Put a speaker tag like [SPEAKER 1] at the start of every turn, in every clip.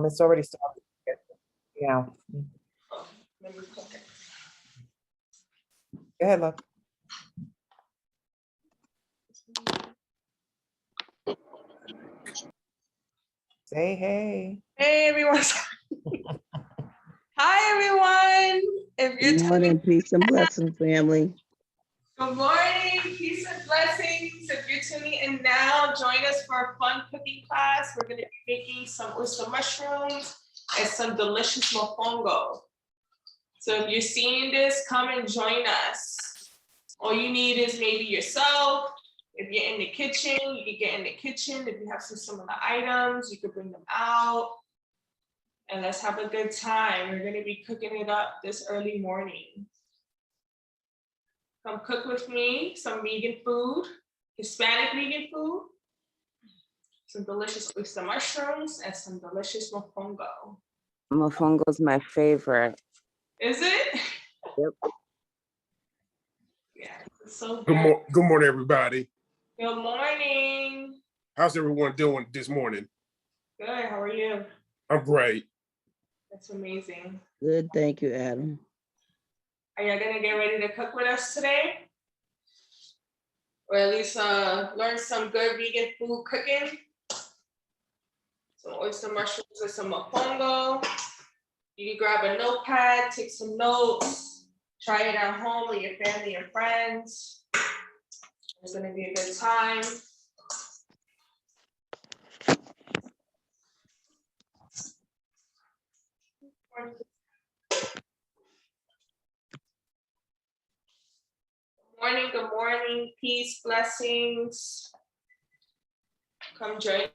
[SPEAKER 1] It's already started. Yeah.
[SPEAKER 2] Let me cook it.
[SPEAKER 1] Go ahead, love. Say hey.
[SPEAKER 2] Hey everyone. Hi everyone. If you're
[SPEAKER 3] Good morning, peace and blessings, family.
[SPEAKER 2] Good morning, peace and blessings. If you're tuning in now, join us for a fun cooking class. We're going to be making some oyster mushrooms and some delicious mofongo. So if you're seeing this, come and join us. All you need is maybe yourself. If you're in the kitchen, you can get in the kitchen. If you have some similar items, you can bring them out. And let's have a good time. We're going to be cooking it up this early morning. Come cook with me some vegan food, Hispanic vegan food, some delicious oyster mushrooms, and some delicious mofongo.
[SPEAKER 3] Mofongo is my favorite.
[SPEAKER 2] Is it?
[SPEAKER 3] Yep.
[SPEAKER 2] Yeah, it's so good.
[SPEAKER 4] Good morning, everybody.
[SPEAKER 2] Good morning.
[SPEAKER 4] How's everyone doing this morning?
[SPEAKER 2] Good, how are you?
[SPEAKER 4] I'm great.
[SPEAKER 2] That's amazing.
[SPEAKER 3] Good, thank you, Adam.
[SPEAKER 2] Are you gonna get ready to cook with us today? Or at least learn some good vegan food cooking? Some oyster mushrooms and some mofongo. You can grab a notepad, take some notes, try it at home with your family and friends. It's gonna be a good time. Good morning, peace, blessings. Come join.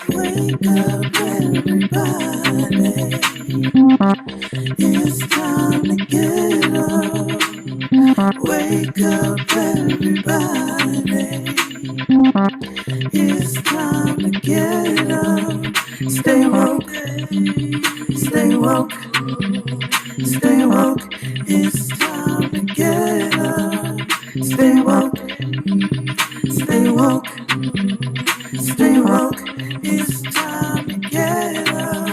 [SPEAKER 5] Wake up, everybody. It's time to get up. Wake up, everybody. It's time to get up. Stay woke, stay woke, stay woke. It's time to get up. Stay woke, stay woke, stay woke. It's time to get up.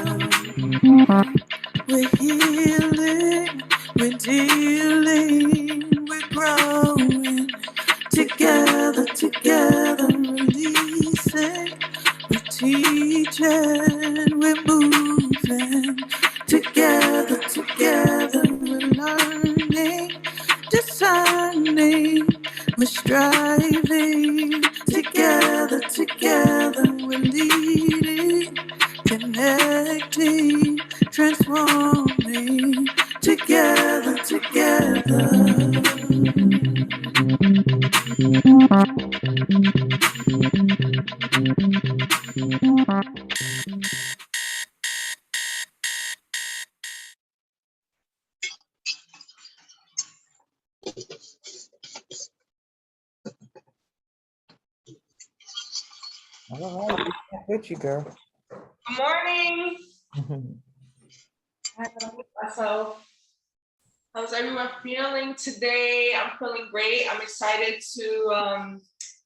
[SPEAKER 5] We're healing, we're dealing, we're growing. Together, together, releasing. We're teaching, we're moving. Together, together, we're learning, discerning, we're striving. Together, together, we're leading, connecting, transforming. Together, together.
[SPEAKER 1] All right. With you, girl.
[SPEAKER 2] Good morning. So, how's everyone feeling today? I'm feeling great. I'm excited to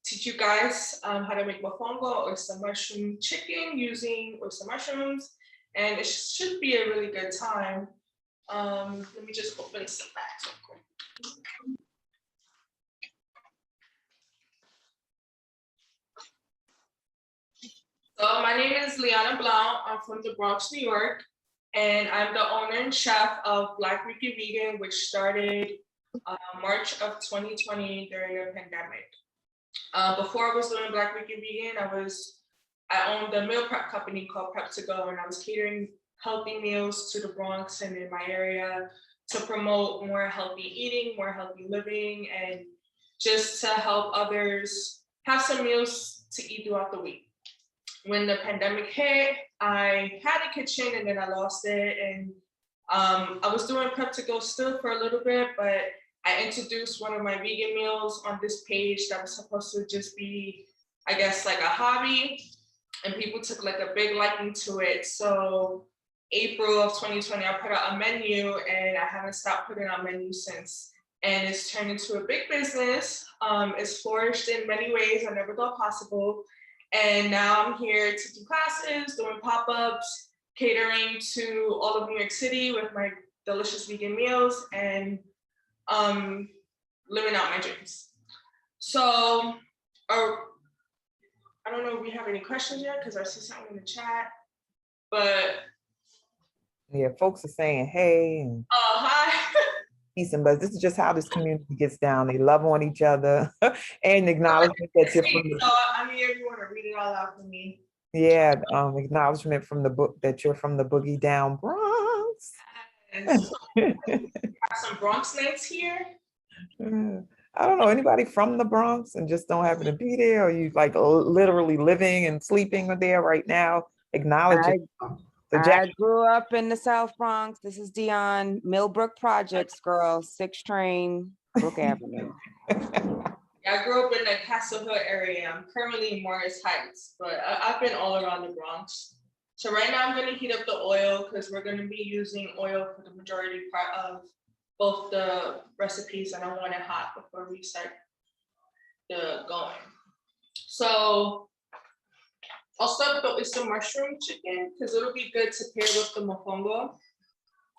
[SPEAKER 2] teach you guys how to make mofongo, oyster mushroom chicken using oyster mushrooms, and it should be a really good time. Let me just open some bags real quick. So my name is Lyana Blount. I'm from the Bronx, New York, and I'm the owner and chef of Black Rican Vegan, which started March of 2020 during the pandemic. Before I was doing Black Rican Vegan, I owned a meal prep company called Prep to Go, and I was catering healthy meals to the Bronx and in my area to promote more healthy eating, more healthy living, and just to help others have some meals to eat throughout the week. When the pandemic hit, I had a kitchen and then I lost it. And I was doing Prep to Go still for a little bit, but I introduced one of my vegan meals on this page that was supposed to just be, I guess, like a hobby, and people took like a big liking to it. So April of 2020, I put out a menu, and I haven't stopped putting out menus since. And it's turned into a big business. It's flourished in many ways I never thought possible. And now I'm here to do classes, doing pop-ups, catering to all of New York City with my delicious vegan meals, and living out my dreams. So, I don't know if we have any questions yet, because I see something in the chat, but
[SPEAKER 1] Yeah, folks are saying hey and
[SPEAKER 2] hi.
[SPEAKER 1] peace and blessings. This is just how this community gets down. They love on each other and acknowledgement that you're from
[SPEAKER 2] So I need everyone to read it all out for me.
[SPEAKER 1] acknowledgement from the book that you're from the Boogie Down Bronx.
[SPEAKER 2] And so we have some Bronx nights here.
[SPEAKER 1] I don't know anybody from the Bronx and just don't happen to be there, or you like literally living and sleeping there right now. Acknowledging. So
[SPEAKER 6] I grew up in the South Bronx. This is Dion. Millbrook Projects, girl. 6th Train, Brook Avenue.
[SPEAKER 2] I grew up in the Castle Hill area. I'm currently in Morris Heights, but I've been all around the Bronx. So right now I'm going to heat up the oil because we're going to be using oil for the majority part of both the recipes, and I want it hot before we start the going. So I'll start with the oyster mushroom chicken because it'll be good to pair with the mofongo,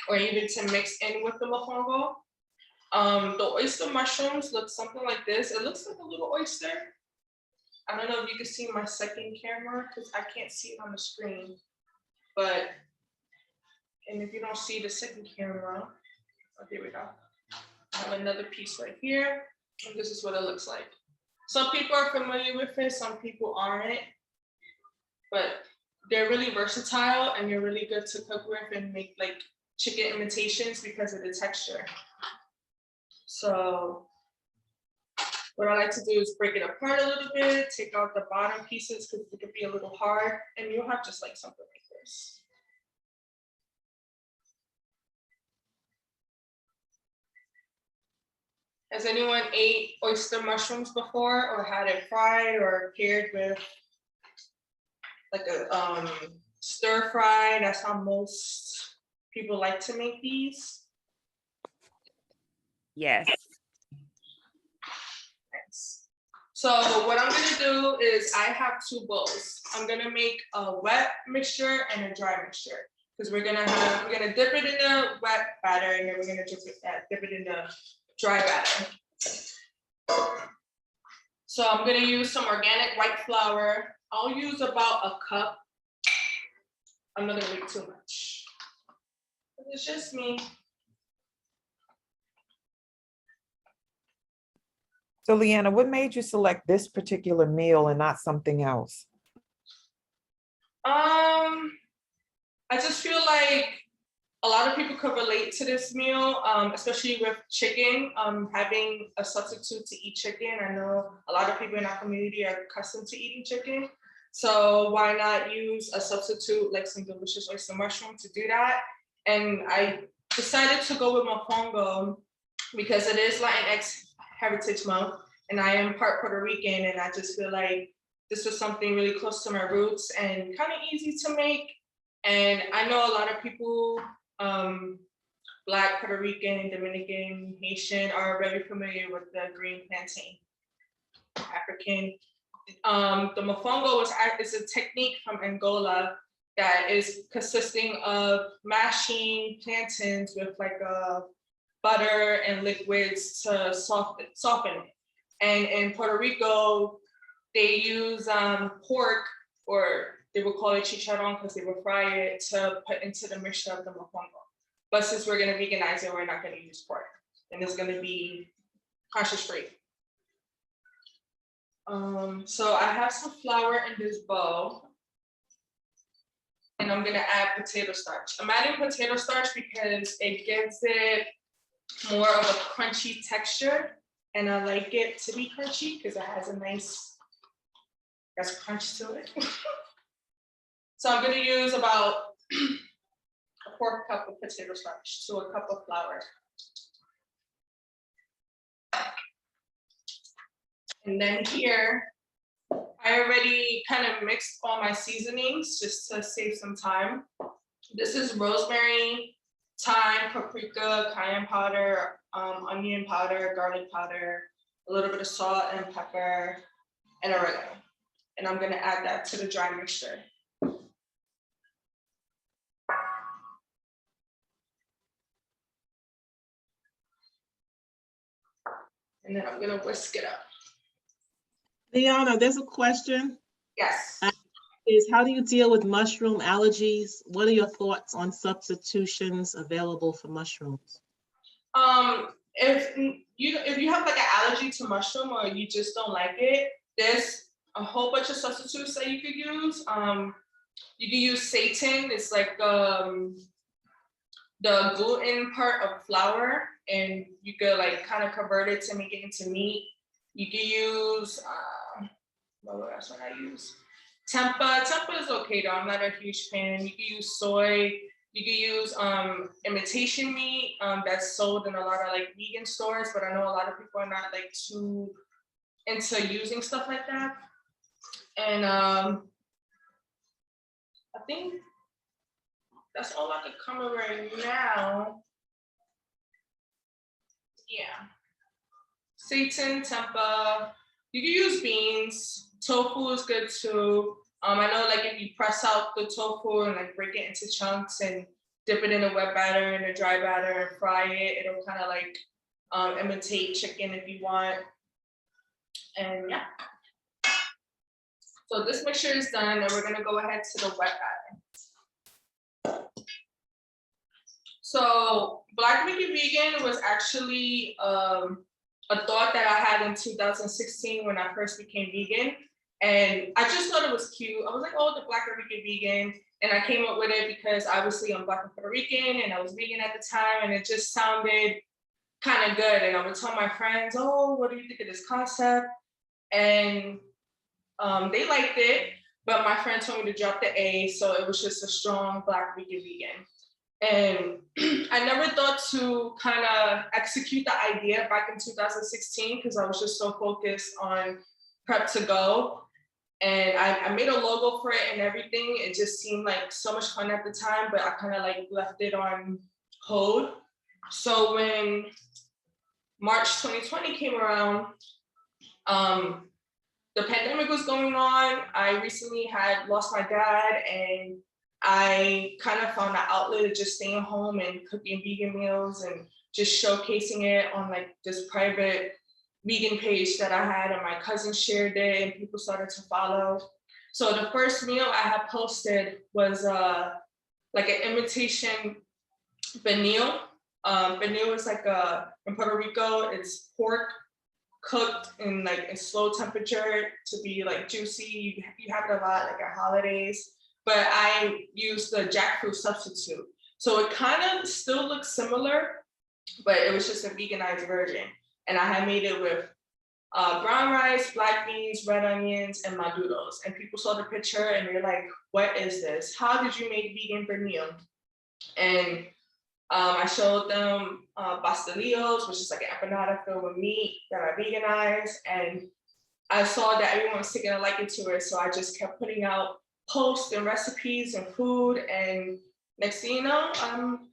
[SPEAKER 2] or even to mix in with the mofongo. The oyster mushrooms look something like this. It looks like a little oyster. I don't know if you can see my second camera because I can't see it on the screen. But, and if you don't see the second camera, oh, here we go. I have another piece right here, and this is what it looks like. Some people are familiar with it, some people aren't, but they're really versatile and they're really good to cook with and make like chicken imitations because of the texture. So what I like to do is break it apart a little bit, take out the bottom pieces because it could be a little hard, and you'll have just like something like this. Has anyone ate oyster mushrooms before, or had it fried or paired with like a stir fry? That's how most people like to make these.
[SPEAKER 6] Yes.
[SPEAKER 2] Nice. So what I'm gonna do is I have 2 bowls. I'm gonna make a wet mixture and a dry mixture because we're gonna dip it in the wet batter, and then we're gonna dip it in the dry batter. So I'm gonna use some organic white flour. I'll use about a cup. I'm not gonna make too much. It's just me.
[SPEAKER 1] So Lyana, what made you select this particular meal and not something else?
[SPEAKER 2] I just feel like a lot of people could relate to this meal, especially with chicken, having a substitute to eat chicken. I know a lot of people in our community are accustomed to eating chicken. So why not use a substitute like some delicious oyster mushroom to do that? And I decided to go with mofongo because it is Latinx Heritage Month, and I am part Puerto Rican, and I just feel like this was something really close to my roots and kind of easy to make. And I know a lot of people, Black, Puerto Rican, Dominican, Haitian, are very familiar with the green plantain, African. The mofongo is a technique from Angola that is consisting of mashing plantains with like a butter and liquids to soften it. And in Puerto Rico, they use pork, or they would call it chicharron because they would fry it to put into the mixture of the mofongo. But since we're gonna veganize it, we're not gonna use pork, and it's gonna be conscious free. So I have some flour in this bowl, and I'm gonna add potato starch. I'm adding potato starch because it gives it more of a crunchy texture, and I like it to be crunchy because it has a nice crunch to it. So I'm gonna use about a 4 cup of potato starch to a cup of flour. And then here, I already kind of mixed all my seasonings just to save some time. This is rosemary, thyme, paprika, cayenne powder, onion powder, garlic powder, a little bit of salt and pepper, and oregano. And I'm gonna add that to the dry mixture. And then I'm gonna whisk it up.
[SPEAKER 7] Liana, there's a question.
[SPEAKER 2] Yes.
[SPEAKER 7] Is how do you deal with mushroom allergies? What are your thoughts on substitutions available for mushrooms?
[SPEAKER 2] If you have like an allergy to mushroom or you just don't like it, there's a whole bunch of substitutes that you could use. You can use seitan. It's like the gluten part of flour, and you could like kind of convert it to make it into meat. You can use what else would I use? Tempeh. Tempeh is okay though. I'm not a huge fan. You can use soy. You can use imitation meat that's sold in a lot of like vegan stores, but I know a lot of people are not like too into using stuff like that. And I think that's all I could cover right now. Yeah. Seitan, tempeh. You can use beans. Tofu is good too. I know like if you press out the tofu and like break it into chunks and dip it in a wet batter and a dry batter and fry it, it'll kind of like imitate chicken if you want. And yeah. So this mixture is done and we're gonna go ahead to the wet batter. So Black Rican Vegan was actually a thought that I had in 2016 when I first became vegan. And I just thought it was cute. I was like, oh, the Black Rican Vegan. And I came up with it because obviously I'm Black and Puerto Rican and I was vegan at the time and it just sounded kind of good. And I would tell my friends, oh, what do you think of this concept? And they liked it, but my friend told me to drop the A. So it was just a strong Black Rican Vegan. And I never thought to kind of execute the idea back in 2016 because I was just so focused on prep to go. And I made a logo for it and everything. It just seemed like so much fun at the time, but I kind of like left it on hold. So when March 2020 came around, the pandemic was going on. I recently had lost my dad and I kind of found an outlet of just staying home and cooking vegan meals and just showcasing it on like this private vegan page that I had, and my cousin shared it and people started to follow. So the first meal I had posted was like an imitation pernil. Pernil is like in Puerto Rico, it's pork cooked in like a slow temperature to be like juicy. You have it a lot like at holidays, but I used the jackfruit substitute. So it kind of still looks similar, but it was just a veganized version. And I had made it with brown rice, black beans, red onions, and maduros. And people saw the picture and they're like, what is this? How did you make vegan pernil? And I showed them pastelillos, which is like an empanada filled with meat that I veganized. And I saw that everyone was taking a liking to it. So I just kept putting out posts and recipes and food. And next thing you know, I'm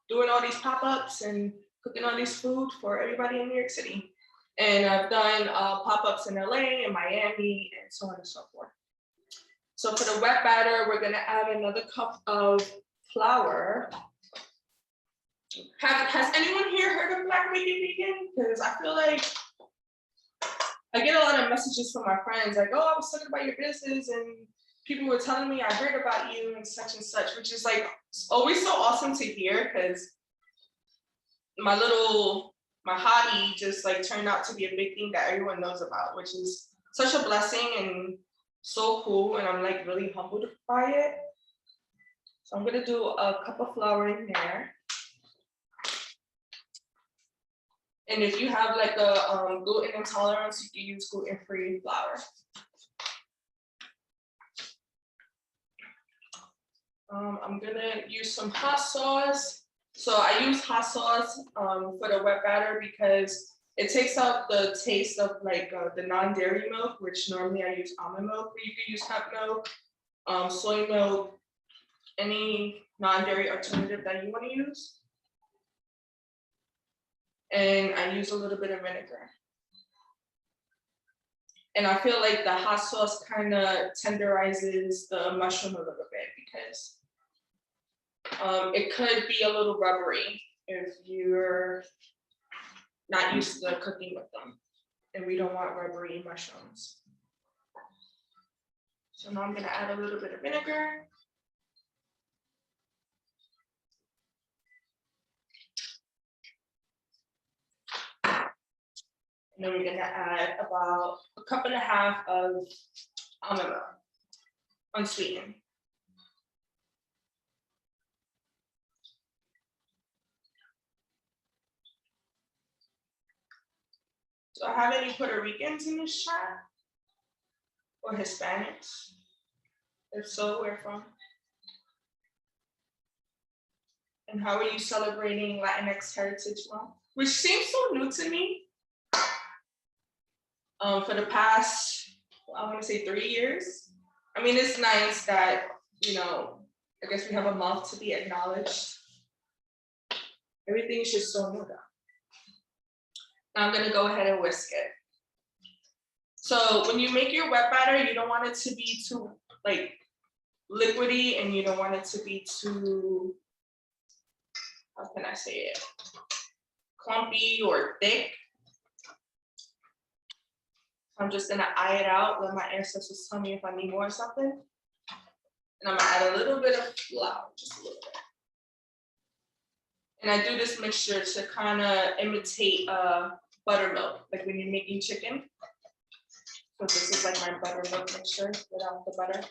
[SPEAKER 2] doing all these pop-ups and cooking all this food for everybody in New York City. And I've done pop-ups in LA and Miami and so on and so forth. So for the wet batter, we're gonna add another cup of flour. Has anyone here heard of Black Rican Vegan? Because I feel like I get a lot of messages from my friends like, oh, I was talking about your business and people were telling me I heard about you and such, which is like always so awesome to hear because my hobby just like turned out to be a big thing that everyone knows about, which is such a blessing and so cool. And I'm like really humbled by it. So I'm gonna do a cup of flour in there. And if you have like a gluten intolerance, you can use gluten-free flour. I'm gonna use some hot sauce. So I use hot sauce for the wet batter because It takes out the taste of like the non-dairy milk, which normally I use almond milk, but you can use hemp milk, soy milk, any non-dairy alternative that you want to use. And I use a little bit of vinegar. And I feel like the hot sauce kind of tenderizes the mushroom a little bit because it could be a little rubbery if you're not used to cooking with them. And we don't want rubbery mushrooms. So now I'm gonna add a little bit of vinegar. And then we're gonna add about 1.5 cups of almond milk, unsweetened. Do I have any Puerto Ricans in this chat? Or Hispanics? If so, where from? And how are you celebrating Latinx Heritage Month? Which seems so new to me. For the past, I want to say 3 years. I mean, it's nice that, you know, I guess we have a month to be acknowledged. Everything is just so new though. Now I'm gonna go ahead and whisk it. So when you make your wet batter, you don't want it to be too like liquidy, and you don't want it to be too, how can I say it? Clumpy or thick. I'm just gonna eye it out, let my ancestors tell me if I need more or something. And I'm gonna add a little bit of flour, just a little bit. And I do this mixture to kind of imitate buttermilk, like when you're making chicken. So this is like my buttermilk mixture without the butter.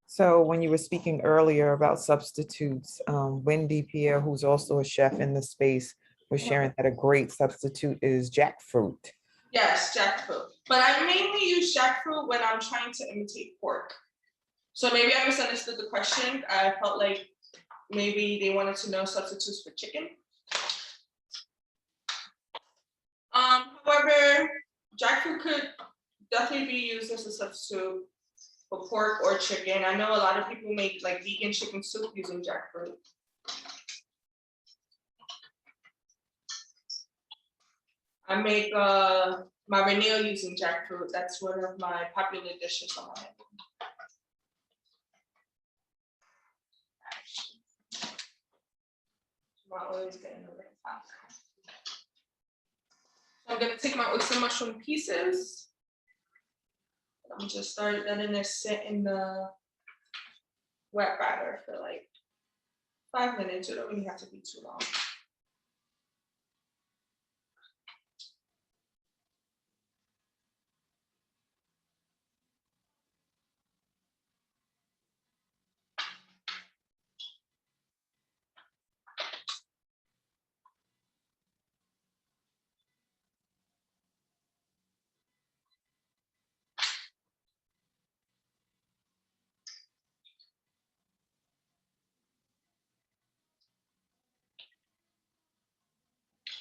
[SPEAKER 1] So when you were speaking earlier about substitutes, Wendy Pierre, who's also a chef in the space, was sharing that a great substitute is jackfruit.
[SPEAKER 2] Yes, jackfruit. But I mainly use jackfruit when I'm trying to imitate pork. So maybe I misunderstood the question. I felt like maybe they wanted to know substitutes for chicken. However, jackfruit could definitely be used as a substitute for pork or chicken. I know a lot of people make like vegan chicken soup using jackfruit. I make my reneel using jackfruit. That's one of my popular dishes on my menu. My oil is getting a little hot. I'm gonna take my oyster mushroom pieces. I'm just start letting it sit in the wet batter for like 5 minutes. It don't really have to be too long.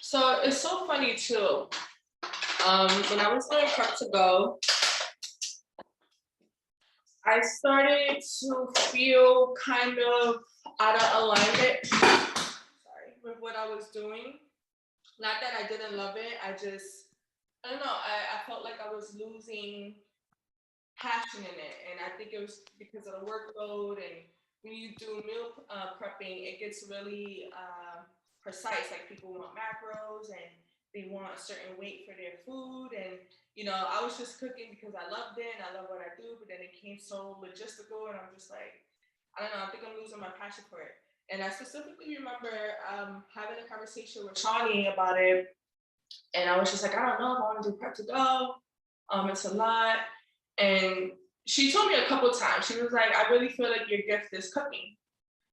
[SPEAKER 2] So it's so funny too. When I was doing Prep to Go, I started to feel kind of out of alignment, with what I was doing. Not that I didn't love it, I don't know, I felt like I was losing passion in it. And I think it was because of the workload, and when you do meal prepping, it gets really precise. Like people want macros and they want a certain weight for their food. And, you know, I was just cooking because I loved it and I love what I do, but then it came so logistical and I'm just like, I don't know, I think I'm losing my passion for it. And I specifically remember having a conversation with Shawnee about it. And I was just like, I don't know if I want to do Prep to Go. It's a lot. And she told me a couple of times, she was like, I really feel like your gift is cooking.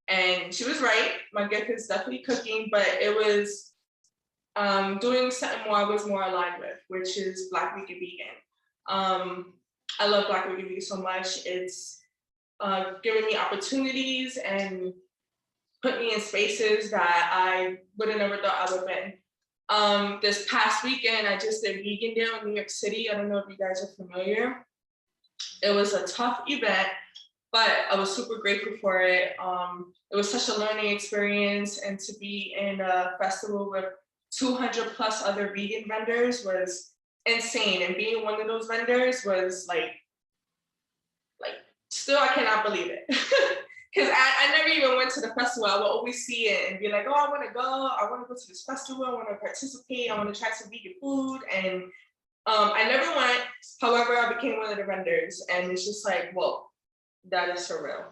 [SPEAKER 2] And she was right. My gift is definitely cooking, but it was doing something more I was more aligned with, which is Black Rican Vegan. I love Black Rican Vegan so much. It's given me opportunities and put me in spaces that I would have never thought I would have been. This past weekend, I just did Vegan Day in New York City. I don't know if you guys are familiar. It was a tough event, but I was super grateful for it. It was such a learning experience, and to be in a festival with 200 plus other vegan vendors was insane. And being one of those vendors was like still I cannot believe it. Because I never even went to the festival. I would always see it and be like, oh, I want to go. I want to go to this festival. I want to participate. I want to try some vegan food. And I never went. However, I became one of the vendors. And it's just like, whoa, that is surreal.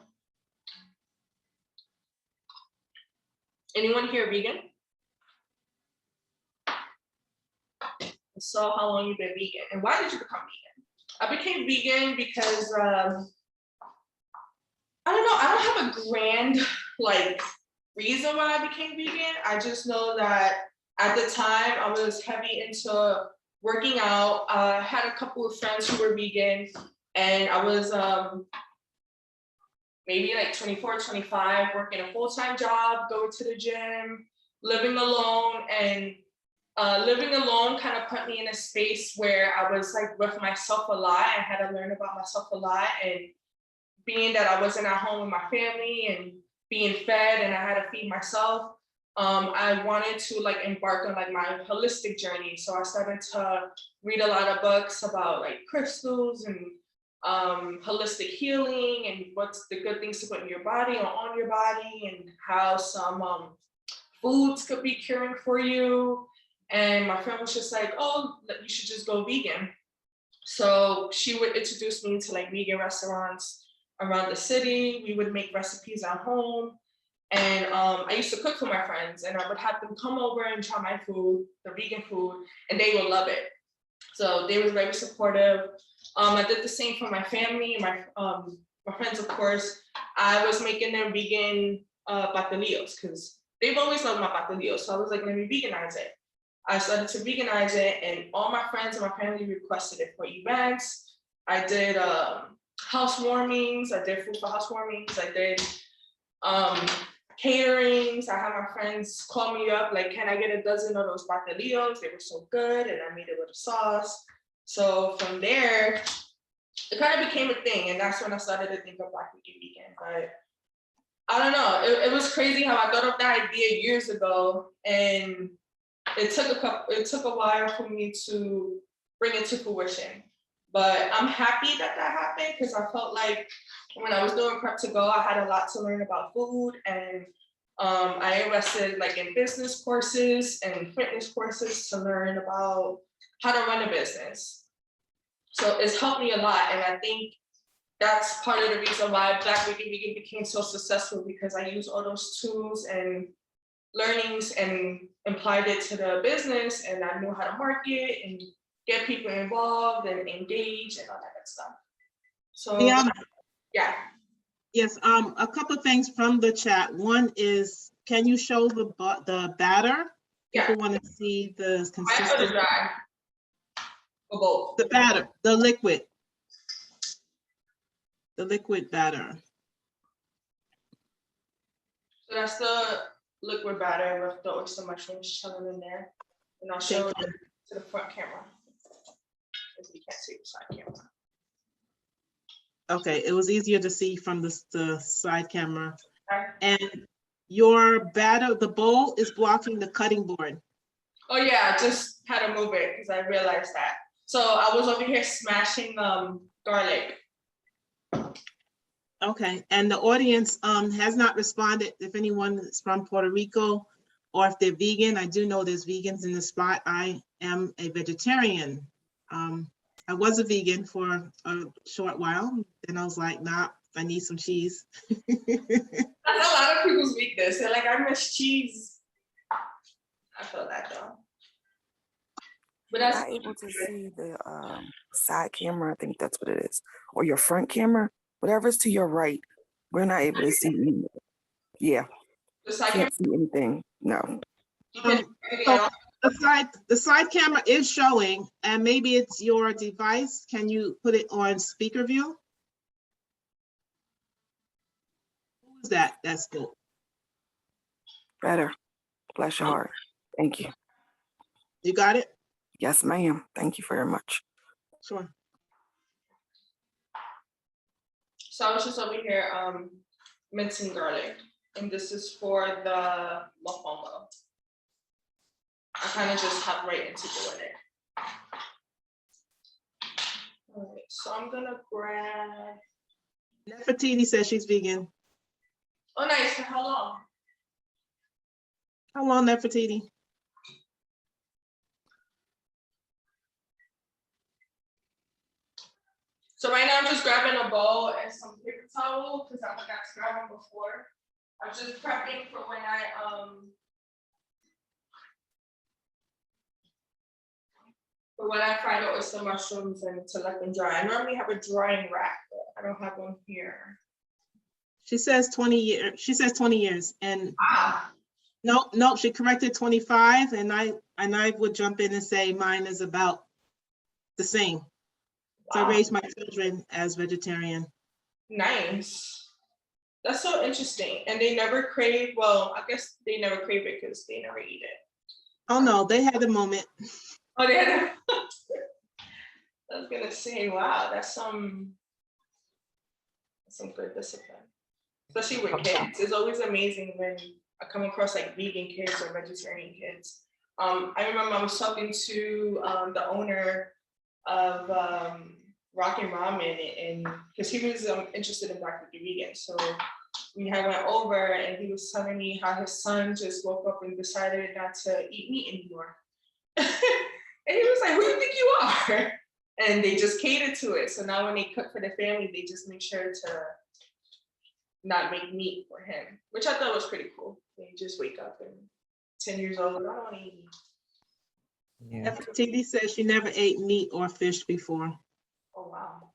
[SPEAKER 2] Anyone here vegan? So how long you been vegan? And why did you become vegan? I became vegan because I don't know, I don't have a grand reason why I became vegan. I just know that at the time I was heavy into working out. I had a couple of friends who were vegan, and I was maybe 24, 25, working a full-time job, going to the gym, living alone. And living alone kind of put me in a space where I was with myself a lot. I had to learn about myself a lot, and being that I wasn't at home with my family and being fed and I had to feed myself, I wanted to embark on my holistic journey. So I started to read a lot of books about crystals and holistic healing and what's the good things to put in your body or on your body, and how some foods could be curing for you. And my friend was just like, oh, you should just go vegan. So she would introduce me to vegan restaurants around the city. We would make recipes at home. And I used to cook for my friends, and I would have them come over and try my food, the vegan food, and they would love it. So they were very supportive. I did the same for my family, my friends, of course. I was making them vegan pastelillos because they've always loved my pastelillos. So I was like, let me veganize it. I started to veganize it, and all my friends and my family requested it for events. I did housewarmings. I did food for housewarmings. I did caterings. I had my friends call me up, can I get a dozen of those pastelillos? They were so good, and I made it with a sauce. So from there, it kind of became a thing, and that's when I started to think of Black Rican Vegan. But I don't know, it was crazy how I thought of that idea years ago, and it took a while for me to bring it to fruition. But I'm happy that happened, because I felt like when I was doing Prep to Go, I had a lot to learn about food, and I invested in business courses and fitness courses to learn about how to run a business. So it's helped me a lot, and I think that's part of the reason why Black Rican Vegan became so successful, because I used all those tools and learnings and applied it to the business, and I knew how to market and get people involved and engage and all that good stuff. So yeah.
[SPEAKER 7] Yes, a couple of things from the chat. One is, can you show the batter? People want to see the consistency.
[SPEAKER 2] For both.
[SPEAKER 7] The batter, the liquid batter.
[SPEAKER 2] So that's the liquid batter with the oyster mushrooms chilling in there. And I'll show it to the front camera, if you can't see the side camera.
[SPEAKER 7] Okay, it was easier to see from the side camera.
[SPEAKER 2] Okay.
[SPEAKER 7] And your batter, the bowl is blocking the cutting board.
[SPEAKER 2] Oh yeah, I just had to move it because I realized that. So I was over here smashing garlic.
[SPEAKER 7] Okay, and the audience has not responded. If anyone is from Puerto Rico or if they're vegan, I do know there's vegans in the spot. I am a vegetarian. I was a vegan for a short while, then I was like, nah, I need some cheese.
[SPEAKER 2] That's a lot of people's weakness. They're like, I miss cheese. I feel that though. But
[SPEAKER 8] You're
[SPEAKER 2] that's
[SPEAKER 8] not able to see the side camera, I think that's what it is, or your front camera, whatever's to your right. We're not able to see you. Yeah,
[SPEAKER 2] the side
[SPEAKER 8] can't see anything. No.
[SPEAKER 7] So the side camera is showing, and maybe it's your device. Can you put it on speaker view? Who's that? That's good.
[SPEAKER 8] Better. Bless your heart. Thank you.
[SPEAKER 7] You got it?
[SPEAKER 8] Yes, ma'am. Thank you very much.
[SPEAKER 7] Sure.
[SPEAKER 2] So I was just over here mincing garlic, and this is for the mofongo. I kind of just hop right into doing it. All right, so I'm gonna grab.
[SPEAKER 7] Nefertiti says she's vegan.
[SPEAKER 2] Oh, nice. For how long?
[SPEAKER 7] How long, Nefertiti?
[SPEAKER 2] So right now I'm just grabbing a bowl and some paper towel because I forgot to grab them before. I'm just prepping for when I fry the oyster mushrooms and to let them dry. I normally have a drying rack, but I don't have one here.
[SPEAKER 7] She says 20 years. She says 20 years. And
[SPEAKER 2] Ah,
[SPEAKER 7] no, she corrected 25. And I would jump in and say mine is about the same. So I
[SPEAKER 2] wow.
[SPEAKER 7] raised my children as vegetarian.
[SPEAKER 2] Nice. That's so interesting. And they never crave, well, I guess they never crave it because they never eat it.
[SPEAKER 7] Oh no, they had a moment.
[SPEAKER 2] Oh, they had I was gonna say, wow, that's some good discipline. Especially with kids. It's always amazing when I come across like vegan kids or vegetarian kids. I remember I was talking to the owner of Rockin' Ramen, and because he was interested in Black Rican Vegan. So we had went over and he was telling me how his son just woke up and decided not to eat meat anymore. And he was like, who do you think you are? And they just catered to it. So now when they cook for the family, they just make sure to not make meat for him, which I thought was pretty cool. They just wake up and 10 years old, I don't want to eat meat.
[SPEAKER 1] Yeah.
[SPEAKER 7] Nefertiti says she never ate meat or fish before.
[SPEAKER 2] Oh, wow.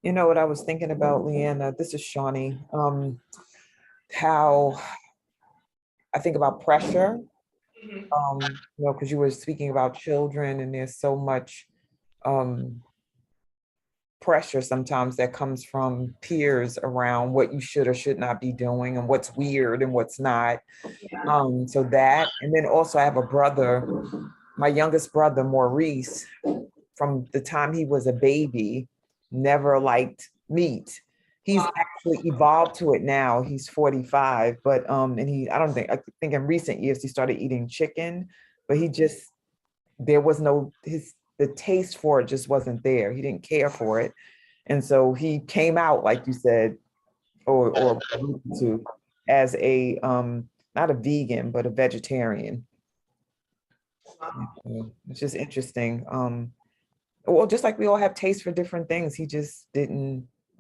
[SPEAKER 1] You know what I was thinking about, Leanna? This is Shawnee. How I think about pressure.
[SPEAKER 2] Mhm.
[SPEAKER 1] You know, because you were speaking about children, and there's so much pressure sometimes that comes from peers around what you should or should not be doing and what's weird and what's not. So that, and then also I have a brother, my youngest brother, Maurice, from the time he was a baby, never liked meat. He's
[SPEAKER 2] Wow.
[SPEAKER 1] actually evolved to it now. He's 45, but and I think in recent years he started eating chicken, but he just, there was no, the taste for it just wasn't there. He didn't care for it. And so he came out, like you said, or to, as a not a vegan, but a vegetarian. It's just interesting. Well, just like we all have taste for different things, he just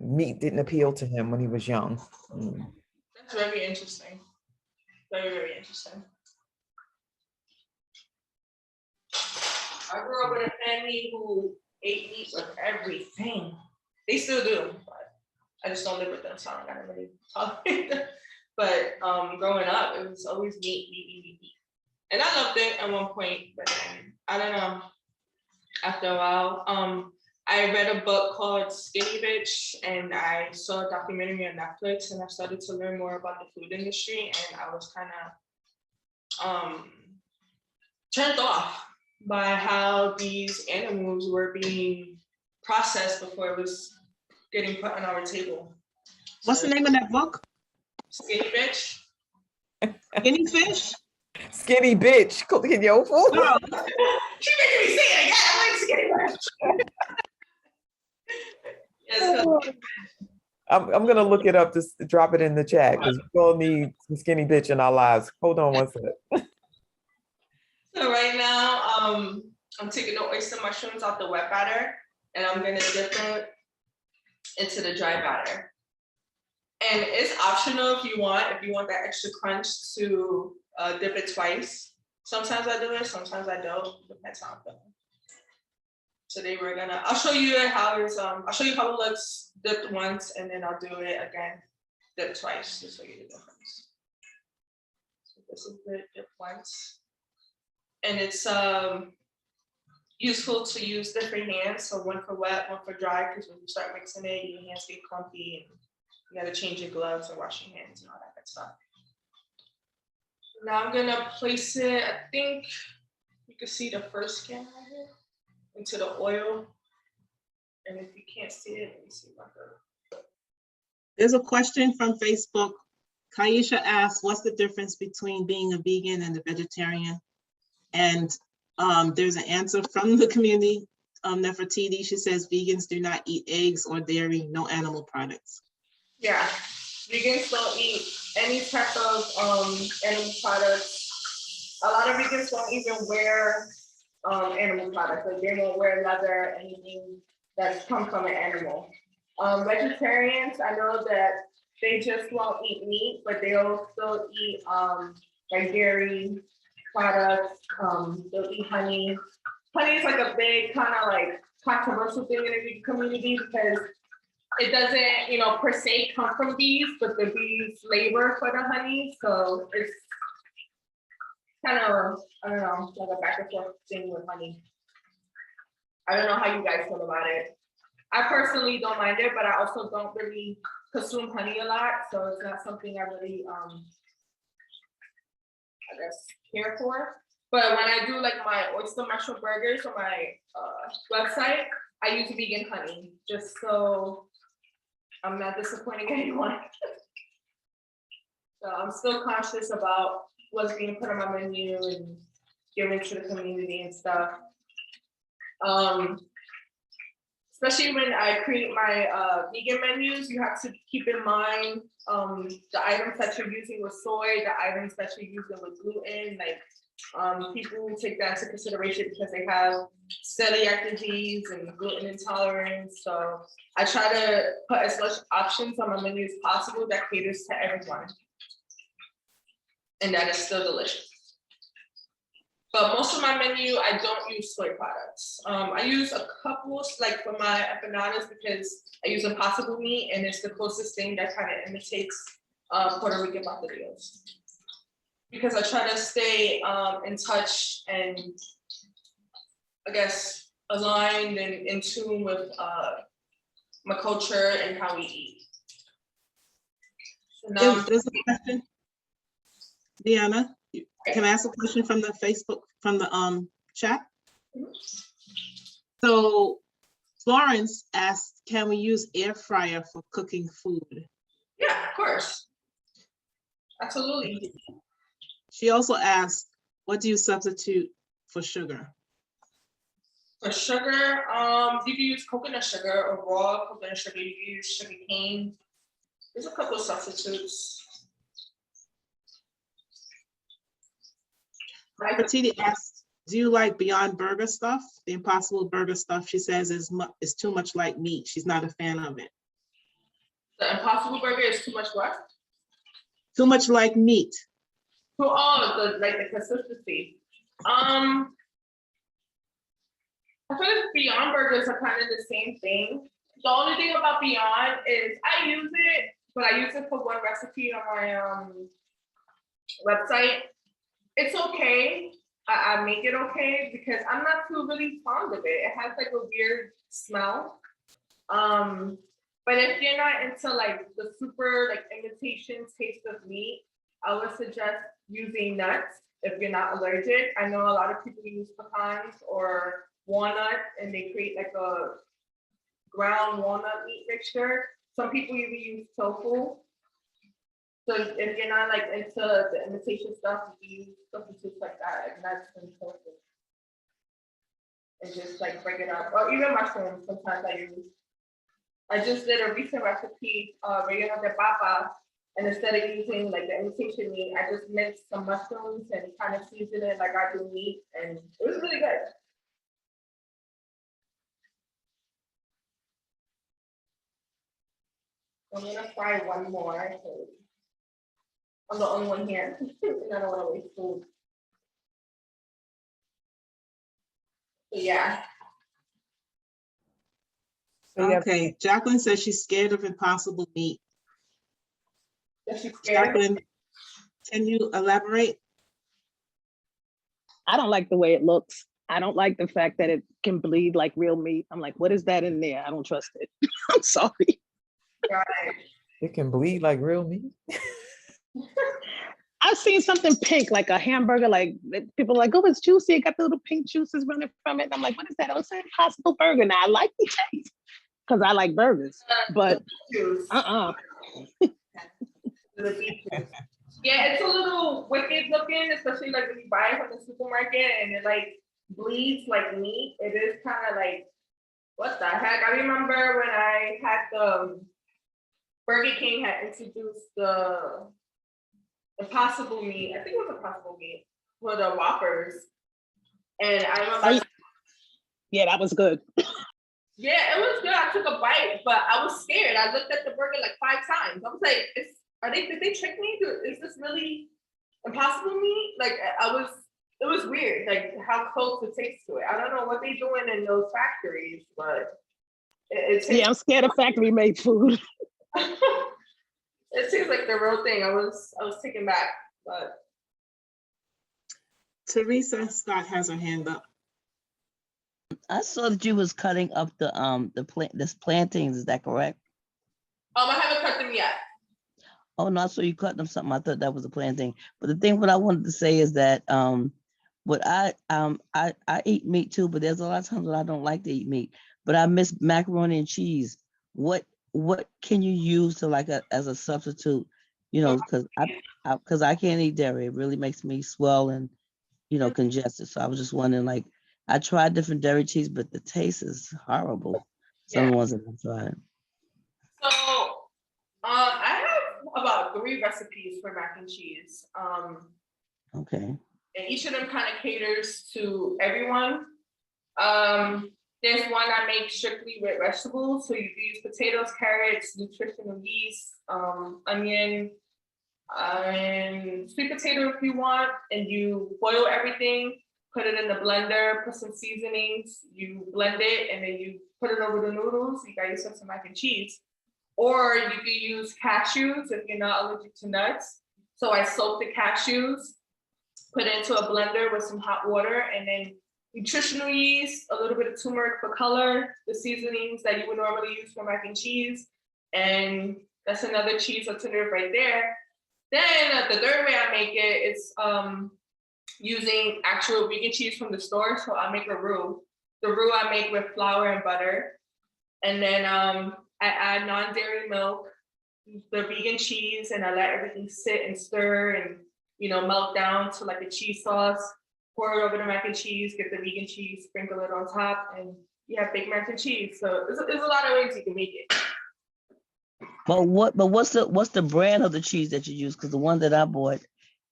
[SPEAKER 1] meat didn't appeal to him when he was young.
[SPEAKER 2] That's very interesting. Very, very interesting. I grew up with a family who ate meat with everything. They still do, but I just don't live with them, so I don't really tolerate them. But growing up, it was always meat. And I loved it at one point, but then, I don't know, after a while, I read a book called Skinny Bitch, and I saw a documentary on Netflix, and I started to learn more about the food industry, and I was kind of turned off by how these animals were being processed before it was getting put on our table.
[SPEAKER 7] What's the name of that book?
[SPEAKER 2] Skinny Bitch.
[SPEAKER 7] Guinea fish?
[SPEAKER 1] Skinny bitch, cooking your food.
[SPEAKER 7] No.
[SPEAKER 2] She making me say it again. I'm like Skinny Bitch. Yes, 'cause
[SPEAKER 1] I'm gonna look it up, just drop it in the chat, because we all need some skinny bitch in our lives. Hold on one second.
[SPEAKER 2] so right now, I'm taking the oyster mushrooms out the wet batter, and I'm gonna dip it into the dry batter. And it's optional if you want that extra crunch to dip it twice. Sometimes I do it, sometimes I don't, depends on them. Today I'll show you how it looks dipped once, and then I'll do it again, dip twice, just so you get the difference. So this is the dip once. And it's useful to use different hands, so one for wet, one for dry, because when you start mixing it, your hands get clumpy and You gotta change your gloves and wash your hands and all that good stuff. Now I'm gonna place it, I think you can see the first scan right here, into the oil. And if you can't see it, let me see if I can.
[SPEAKER 7] There's a question from Facebook. Kaisha asked, what's the difference between being a vegan and a vegetarian? And there's an answer from the community, Nefertiti. She says vegans do not eat eggs or dairy, no animal products.
[SPEAKER 2] Yeah, vegans don't eat any type of animal products. A lot of vegans don't even wear animal products. Like they don't wear leather, anything that's come from an animal. Vegetarians, I know that they just won't eat meat, but they'll still eat like dairy products. They'll eat honey. Honey is like a big kind of like controversial thing in the vegan community because it doesn't, you know, per se come from bees, but the bees labor for the honey. So it's kind of, I don't know, like a back and forth thing with honey. I don't know how you guys feel about it. I personally don't mind it, but I also don't really consume honey a lot. So it's not something I really, I guess, care for. But when I do like my oyster mushroom burgers on my website, I use vegan honey, just so I'm not disappointing anyone. So I'm still conscious about what's being put on my menu and giving to the community and stuff. Especially when I create my vegan menus, you have to keep in mind the items that you're using with soy, the items that you're using with gluten. Like people take that into consideration because they have celiac disease and gluten intolerance. So I try to put as much options on my menu as possible that caters to everyone, and that is still delicious. But most of my menu, I don't use soy products. I use a couple, like for my empanadas, because I use impossible meat, and it's the closest thing that kind of imitates Puerto Rican pastelillos. Because I try to stay in touch and, I guess, aligned and in tune with my culture and how we eat. So now
[SPEAKER 7] There's a question. Deanna, can I ask a question from the Facebook, from the chat? So Florence asked, can we use air fryer for cooking food?
[SPEAKER 2] yeah, of course. Absolutely.
[SPEAKER 7] She also asked, what do you substitute for sugar?
[SPEAKER 2] For sugar, you can use coconut sugar or raw coconut sugar. You can use sugar cane. There's a couple of substitutes.
[SPEAKER 7] Petiti asked, do you like Beyond Burger stuff? The Impossible Burger stuff, she says, is too much like meat. She's not a fan of it.
[SPEAKER 2] The Impossible Burger is too much what?
[SPEAKER 7] Too much like meat.
[SPEAKER 2] Oh, the consistency. I feel like Beyond Burgers are kind of the same thing. The only thing about Beyond is I use it, but I use it for one recipe on my website. It's okay. I make it okay because I'm not too really fond of it. It has like a weird smell. But if you're not into like the super like imitation taste of meat, I would suggest using nuts if you're not allergic. I know a lot of people use pecans or walnut and they create like a ground walnut meat mixture. Some people even use tofu. So if you're not like into the imitation stuff, you use substitutes like that, like nuts and tofu. And just like break it up. Or even mushrooms, sometimes I use. I just did a recent recipe, relleno de papa, and instead of using like the imitation meat, I just mixed some mushrooms and kind of seasoned it like I do meat, and it was really good. I'm gonna fry one more. I'm the only one here, and I don't want to waste food. So yeah.
[SPEAKER 7] Okay, Jacqueline says she's scared of impossible meat.
[SPEAKER 2] Is she scared?
[SPEAKER 7] Jacqueline, can you elaborate?
[SPEAKER 9] I don't like the way it looks. I don't like the fact that it can bleed like real meat. I'm like, what is that in there? I don't trust it. I'm sorry.
[SPEAKER 2] Right.
[SPEAKER 1] It can bleed like real meat.
[SPEAKER 9] I've seen something pink, like a hamburger, like people are like, oh, it's juicy. It got the little pink juices running from it. And I'm like, what is that? Oh, it's an Impossible Burger. Now I like the taste because I like burgers, but
[SPEAKER 2] The beef juice. Yeah, it's a little wicked looking, especially like when you buy it from the supermarket and it like bleeds like meat. It is kind of like, what the heck? I remember when I had the Burger King had introduced the Impossible meat. I think it was Impossible meat for the Whoppers. And I remember.
[SPEAKER 9] Yeah, that was good.
[SPEAKER 2] Yeah, it was good. I took a bite, but I was scared. I looked at the burger like 5 times. I was like, did they trick me? Is this really Impossible meat? Like it was weird, like how close the taste to it. I don't know what they're doing in those factories, but it tastes.
[SPEAKER 9] Yeah, I'm scared of factory made food.
[SPEAKER 2] It seems like the real thing. I was taken back, but.
[SPEAKER 7] Teresa Scott has her hand up.
[SPEAKER 3] I saw that you was cutting up the plantains. Is that correct?
[SPEAKER 2] I haven't cut them yet.
[SPEAKER 3] Oh no, I saw you cutting them something. I thought that was a plantain. But the thing what I wanted to say is that what I eat meat too, but there's a lot of times when I don't like to eat meat. But I miss macaroni and cheese. What can you use to as a substitute? You know, because I can't eat dairy. It really makes me swell and congested. So I was just wondering, like, I tried different dairy cheese, but the taste is horrible. Some of the ones that I tried.
[SPEAKER 2] So I have about 3 recipes for mac and cheese.
[SPEAKER 3] Okay.
[SPEAKER 2] And each of them kind of caters to everyone. There's one I make strictly with vegetables. So you use potatoes, carrots, nutritional yeast, onion, and sweet potato if you want, and you boil everything, put it in the blender, put some seasonings, you blend it, and then you put it over the noodles. You got yourself some mac and cheese. Or you can use cashews if you're not allergic to nuts. So I soak the cashews, put it into a blender with some hot water, and then nutritional yeast, a little bit of turmeric for color, the seasonings that you would normally use for mac and cheese, and that's another cheese alternative right there. Then the third way I make it is using actual vegan cheese from the store. So I make a roux. The roux I make with flour and butter. And then I add non-dairy milk, the vegan cheese, and I let everything sit and stir and, melt down to like a cheese sauce. Pour it over the mac and cheese, get the vegan cheese, sprinkle it on top, and you have baked mac and cheese. So there's a lot of ways you can make it.
[SPEAKER 3] But what's the brand of the cheese that you use? Because the one that I bought,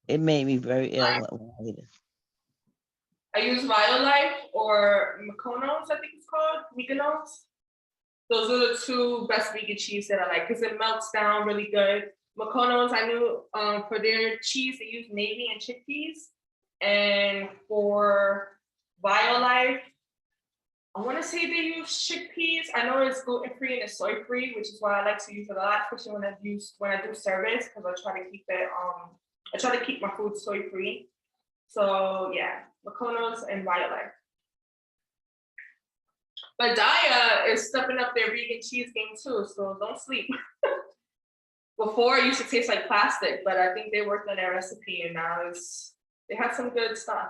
[SPEAKER 3] it made me very ill when I ate it.
[SPEAKER 2] I use Violife or Mykonos, I think it's called, Mykonos. Those are the 2 best vegan cheese that I like because it melts down really good. Mykonos, I knew for their cheese, they use navy and chickpeas. And for Violife, I want to say they use chickpeas. I know it's gluten-free and it's soy-free, which is why I like to use it a lot, especially when I do service, because I try to keep it, I try to keep my food soy-free. So yeah, Mykonos and Violife. But Daya is stepping up their vegan cheese game too, so don't sleep. Before it used to taste like plastic, but I think they worked on their recipe and now they have some good stuff.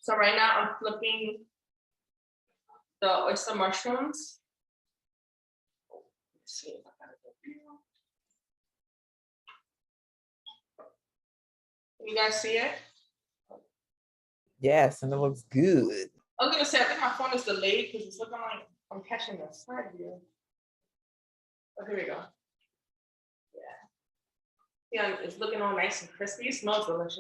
[SPEAKER 2] So right now I'm flipping the oyster mushrooms. Let's see if I got it. You guys see it?
[SPEAKER 1] Yes, and it looks good.
[SPEAKER 2] I was gonna say, I think my phone is delayed because it's looking like I'm catching the side view. Oh, here we go. Yeah, it's looking all nice and crispy. It smells delicious.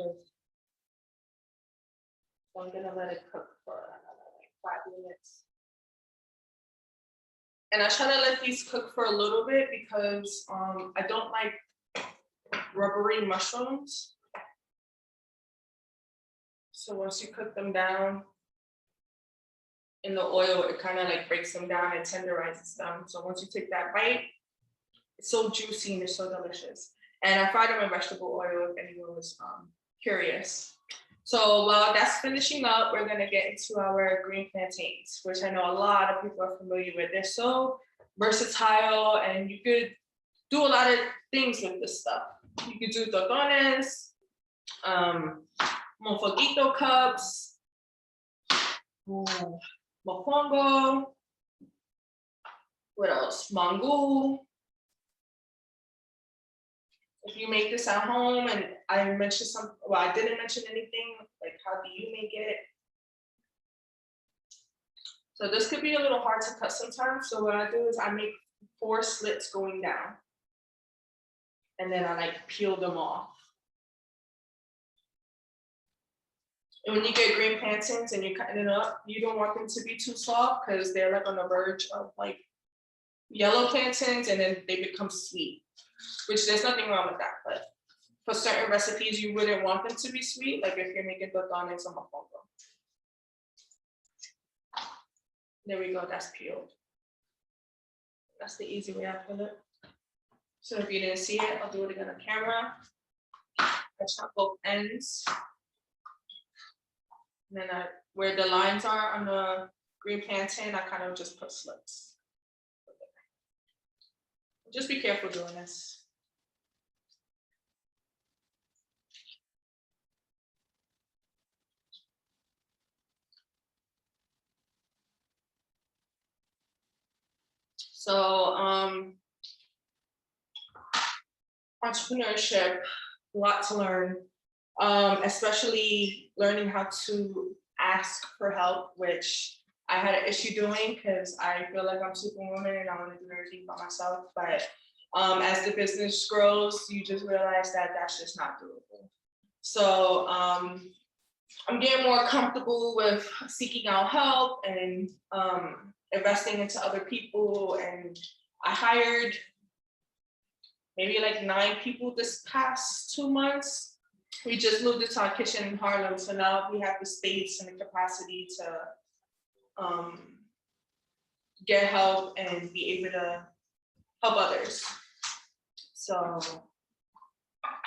[SPEAKER 2] So I'm gonna let it cook for another like 5 minutes. And I try to let these cook for a little bit because I don't like rubbery mushrooms. So once you cook them down in the oil, it kind of like breaks them down and tenderizes them. So once you take that bite, it's so juicy and it's so delicious. And I fried them in vegetable oil if anyone was curious. So while that's finishing up, we're gonna get into our green plantains, which I know a lot of people are familiar with. They're so versatile, and you could do a lot of things with this stuff. You could do totones, mofongo cups, mofongo. What else? Mango. If you make this at home, and I mentioned I didn't mention anything, like how do you make it? So this could be a little hard to cut sometimes. So what I do is I make 4 slits going down. And then I like peel them off. And when you get green plantains and you're cutting it up, you don't want them to be too soft because they're like on the verge of like yellow plantains, and then they become sweet, which there's nothing wrong with that. But for certain recipes, you wouldn't want them to be sweet, like if you're making totones or mofongo. There we go, that's peeled. That's the easy way I put it. So if you didn't see it, I'll do it again on camera. I chop both ends. And then where the lines are on the green plantain, I kind of just put slits. Just be careful doing this. So entrepreneurship, a lot to learn, especially learning how to ask for help, which I had an issue doing because I feel like I'm superwoman and I want to do everything by myself. But as the business grows, you just realize that that's just not doable. So I'm getting more comfortable with seeking out help and investing into other people. And I hired maybe like 9 people this past 2 months. We just moved into our kitchen in Harlem. So now we have the space and the capacity to get help and be able to help others. So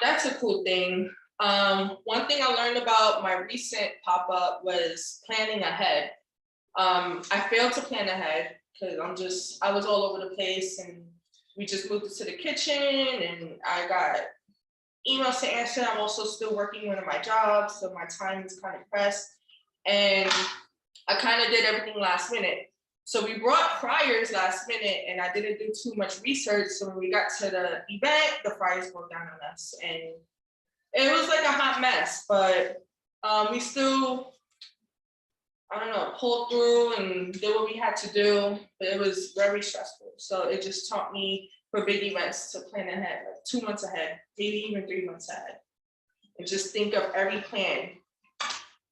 [SPEAKER 2] that's a cool thing. One thing I learned about my recent pop-up was planning ahead. I failed to plan ahead because I was all over the place, and we just moved into the kitchen and I got emails to answer. I'm also still working one of my jobs, so my time is kind of pressed. And I kind of did everything last minute. So we brought fryers last minute and I didn't do too much research. So when we got to the event, the fryers broke down on us. And it was like a hot mess, but we still, I don't know, pulled through and did what we had to do, but it was very stressful. So it just taught me for big events to plan ahead, like 2 months ahead, maybe even 3 months ahead. And just think of every plan.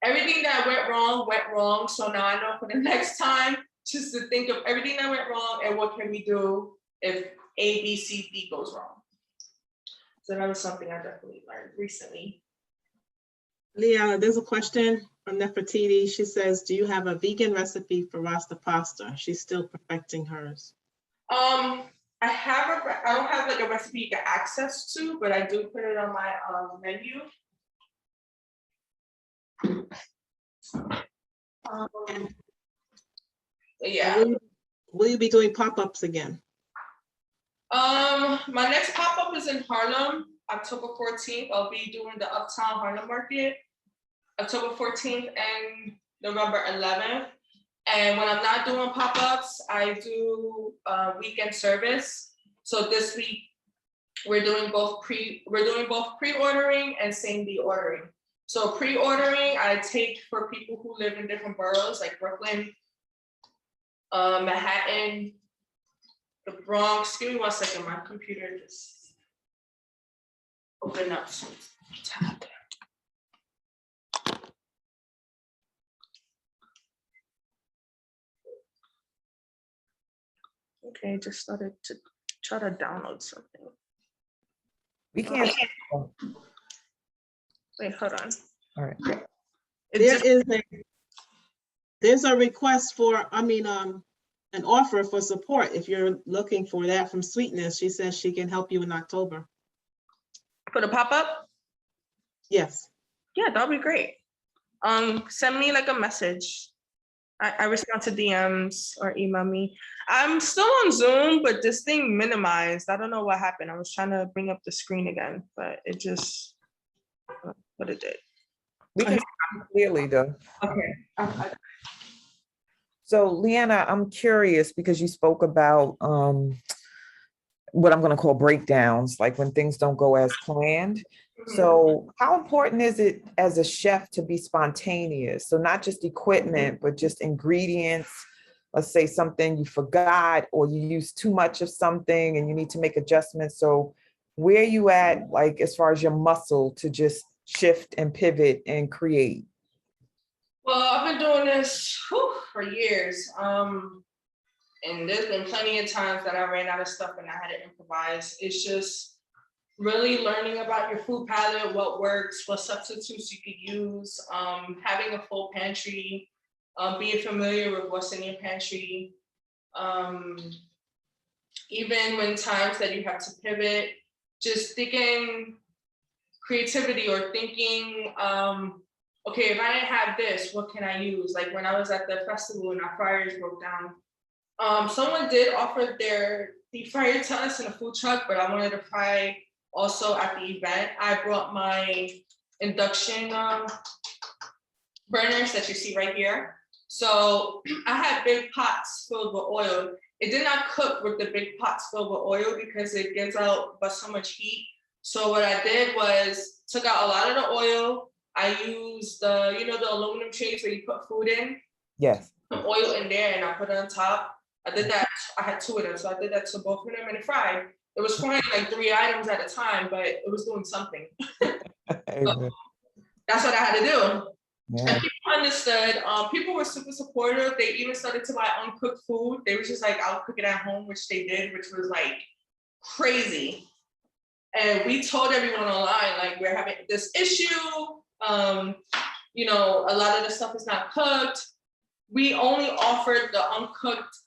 [SPEAKER 2] Everything that went wrong. So now I know for the next time, just to think of everything that went wrong and what can we do if A, B, C, D goes wrong. So that was something I definitely learned recently.
[SPEAKER 7] Liana, there's a question from Nefertiti. She says, do you have a vegan recipe for Rasta pasta? She's still perfecting hers.
[SPEAKER 2] I don't have like a recipe you get access to, but I do put it on my menu. Yeah.
[SPEAKER 7] Will you be doing pop-ups again?
[SPEAKER 2] My next pop-up is in Harlem, October 14th. I'll be doing the Uptown Harlem Market, October 14th and November 11th. And when I'm not doing pop-ups, I do weekend service. So this week we're doing both pre-ordering and same-day ordering. So pre-ordering, I take for people who live in different boroughs like Brooklyn, Manhattan, the Bronx. Give me 1 second, my computer just opened up some tab. Okay, just started to try to download something.
[SPEAKER 1] We can't.
[SPEAKER 2] Wait, hold on.
[SPEAKER 1] All right.
[SPEAKER 7] There's a request for, an offer for support if you're looking for that from Sweetness. She says she can help you in October.
[SPEAKER 2] For the pop-up?
[SPEAKER 7] Yes.
[SPEAKER 2] Yeah, that'll be great. Send me like a message. I respond to DMs or email me. I'm still on Zoom, but this thing minimized. I don't know what happened. I was trying to bring up the screen again, but it just, what it did.
[SPEAKER 1] We can see you clearly though.
[SPEAKER 2] Okay.
[SPEAKER 1] So Lyana, I'm curious because you spoke about what I'm going to call breakdowns, like when things don't go as planned. So how important is it as a chef to be spontaneous? So not just equipment, but just ingredients. Let's say something you forgot or you use too much of something and you need to make adjustments. So where you at, like as far as your muscle to just shift and pivot and create?
[SPEAKER 2] Well, I've been doing this for years. And there's been plenty of times that I ran out of stuff and I had to improvise. It's just really learning about your food palette, what works, what substitutes you could use, having a full pantry, being familiar with what's in your pantry. Even when times that you have to pivot, just thinking creativity or thinking, okay, if I didn't have this, what can I use? Like when I was at the festival and our fryers broke down, someone did offer their deep fryer to us in a food truck, but I wanted to fry also at the event. I brought my induction burners that you see right here. So I had big pots filled with oil. It did not cook with the big pots filled with oil because it gives out but so much heat. So what I did was took out a lot of the oil. I used the, the aluminum trays where you put food in.
[SPEAKER 1] Yes.
[SPEAKER 2] Put oil in there and I put it on top. I did that. I had 2 of them, so I did that to both of them and it fried. It was frying like 3 items at a time, but it was doing something. So that's what I had to do.
[SPEAKER 1] Yeah.
[SPEAKER 2] And people understood. People were super supportive. They even started to buy uncooked food. They were just like, I'll cook it at home, which they did, which was like crazy. And we told everyone online, like, we're having this issue. A lot of the stuff is not cooked. We only offered the uncooked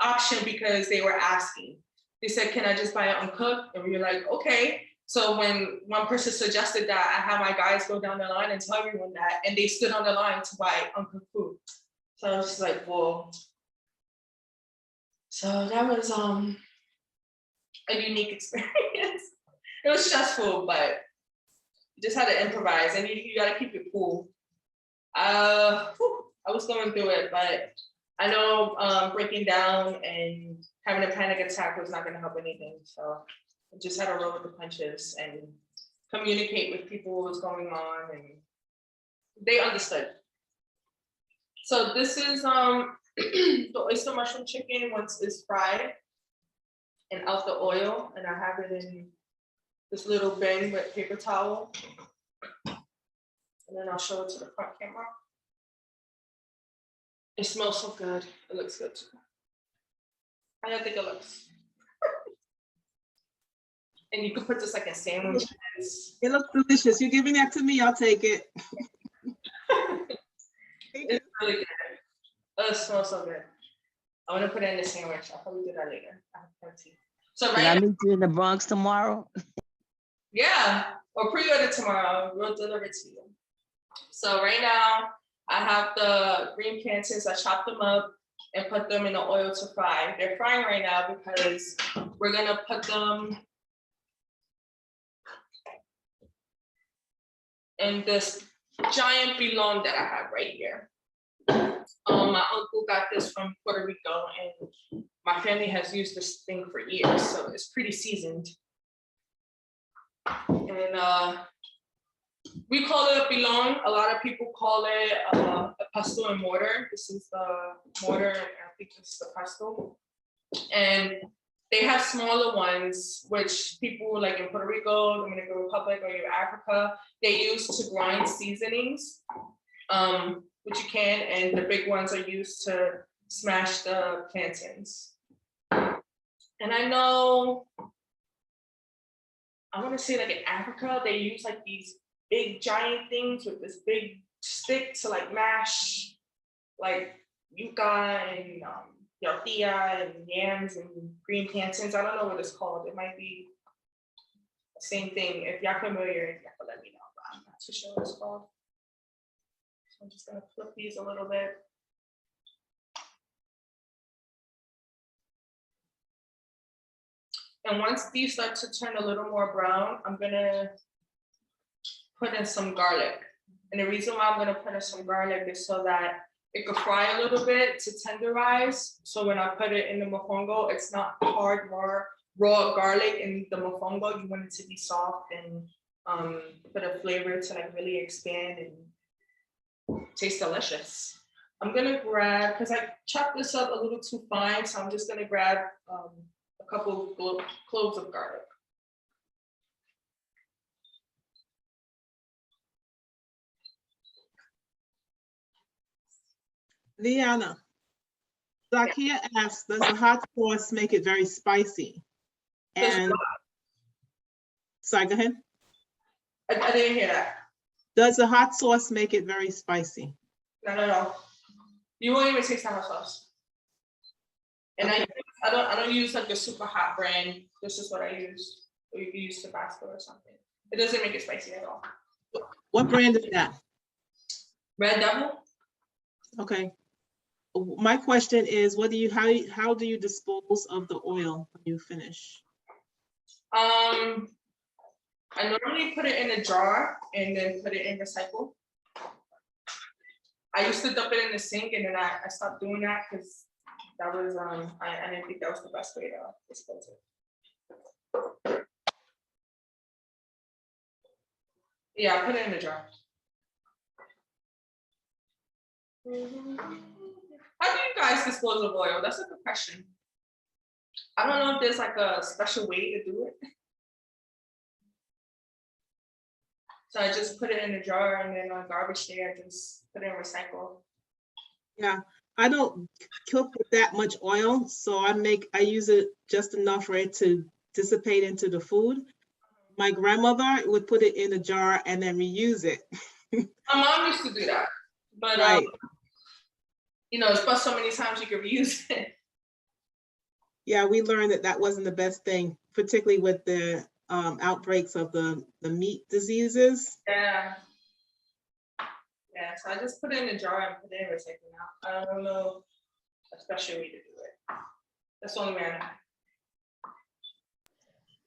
[SPEAKER 2] option because they were asking. They said, can I just buy it uncooked? And we were like, okay. So when one person suggested that, I had my guys go down the line and tell everyone that, and they stood on the line to buy uncooked food. So I was just like, whoa. So that was a unique experience. It was stressful, but you just had to improvise and you gotta keep it cool. I was going through it, but I know breaking down and having a panic attack was not gonna help anything. So I just had to roll with the punches and communicate with people what was going on, and they understood. So this is the oyster mushroom chicken once it's fried and out the oil, and I have it in this little bin with paper towel. And then I'll show it to the front camera. It smells so good. It looks good too. How do you think it looks? And you could put this like in sandwiches.
[SPEAKER 7] It looks delicious. You're giving that to me, I'll take it.
[SPEAKER 2] It's really good. Oh, it smells so good. I want to put it in a sandwich. I'll probably do that later. I have plenty. So
[SPEAKER 3] Can I meet you in the Bronx tomorrow?
[SPEAKER 2] Yeah, or pre-order tomorrow. We'll deliver to you. So right now, I have the green plantains. I chopped them up and put them in the oil to fry. They're frying right now because we're gonna put them in this giant pilon that I have right here. My uncle got this from Puerto Rico, and my family has used this thing for years, so it's pretty seasoned. And we call it a pilon. A lot of people call it a pestle and mortar. This is the mortar, and I think this is the pestle. And they have smaller ones, which people like in Puerto Rico, Dominican Republic, or in Africa, they use to grind seasonings, which you can, and the big ones are used to smash the plantains. And I know, I want to say like in Africa, they use like these big giant things with this big stick to like mash like yuca and tortilla and yams and green plantains. I don't know what it's called. It might be the same thing. If y'all familiar, you have to let me know, but I'm not too sure what it's called. So I'm just gonna flip these a little bit. And once these start to turn a little more brown, I'm gonna put in some garlic. And the reason why I'm gonna put in some garlic is so that it could fry a little bit to tenderize. So when I put it in the mofongo, it's not hard, raw garlic in the mofongo. You want it to be soft and for the flavor to like really expand and taste delicious. I'm gonna grab, because I chopped this up a little too fine, so I'm just gonna grab a couple cloves of garlic.
[SPEAKER 7] Liana, Zakia asks, does the hot sauce make it very spicy? And sorry, go ahead.
[SPEAKER 2] I didn't hear that.
[SPEAKER 7] Does the hot sauce make it very spicy?
[SPEAKER 2] No. You won't even taste the hot sauce. And
[SPEAKER 7] Okay.
[SPEAKER 2] I don't use like the super hot brand. This is what I use. Or you can use Tabasco or something. It doesn't make it spicy at all.
[SPEAKER 7] What brand is that?
[SPEAKER 2] Red Devil.
[SPEAKER 7] Okay. My question is, how do you dispose of the oil when you finish?
[SPEAKER 2] I normally put it in a jar and then put it in recycle. I used to dump it in the sink and then I stopped doing that because that was I didn't think that was the best way to dispose it. Yeah, I put it in the jar. How do you guys dispose of oil? That's a good question. I don't know if there's like a special way to do it. So I just put it in a jar and then on garbage day, I just put it in recycle.
[SPEAKER 7] Yeah, I don't cook with that much oil, so I use it just enough for it to dissipate into the food. My grandmother would put it in a jar and then reuse it.
[SPEAKER 2] My mom used to do that, but
[SPEAKER 7] Right.
[SPEAKER 2] you know, it's but so many times you can reuse it.
[SPEAKER 7] Yeah, we learned that wasn't the best thing, particularly with the outbreaks of the meat diseases.
[SPEAKER 2] Yeah. Yeah, so I just put it in a jar and put it in recycle now. I don't know a special way to do it. That's the only way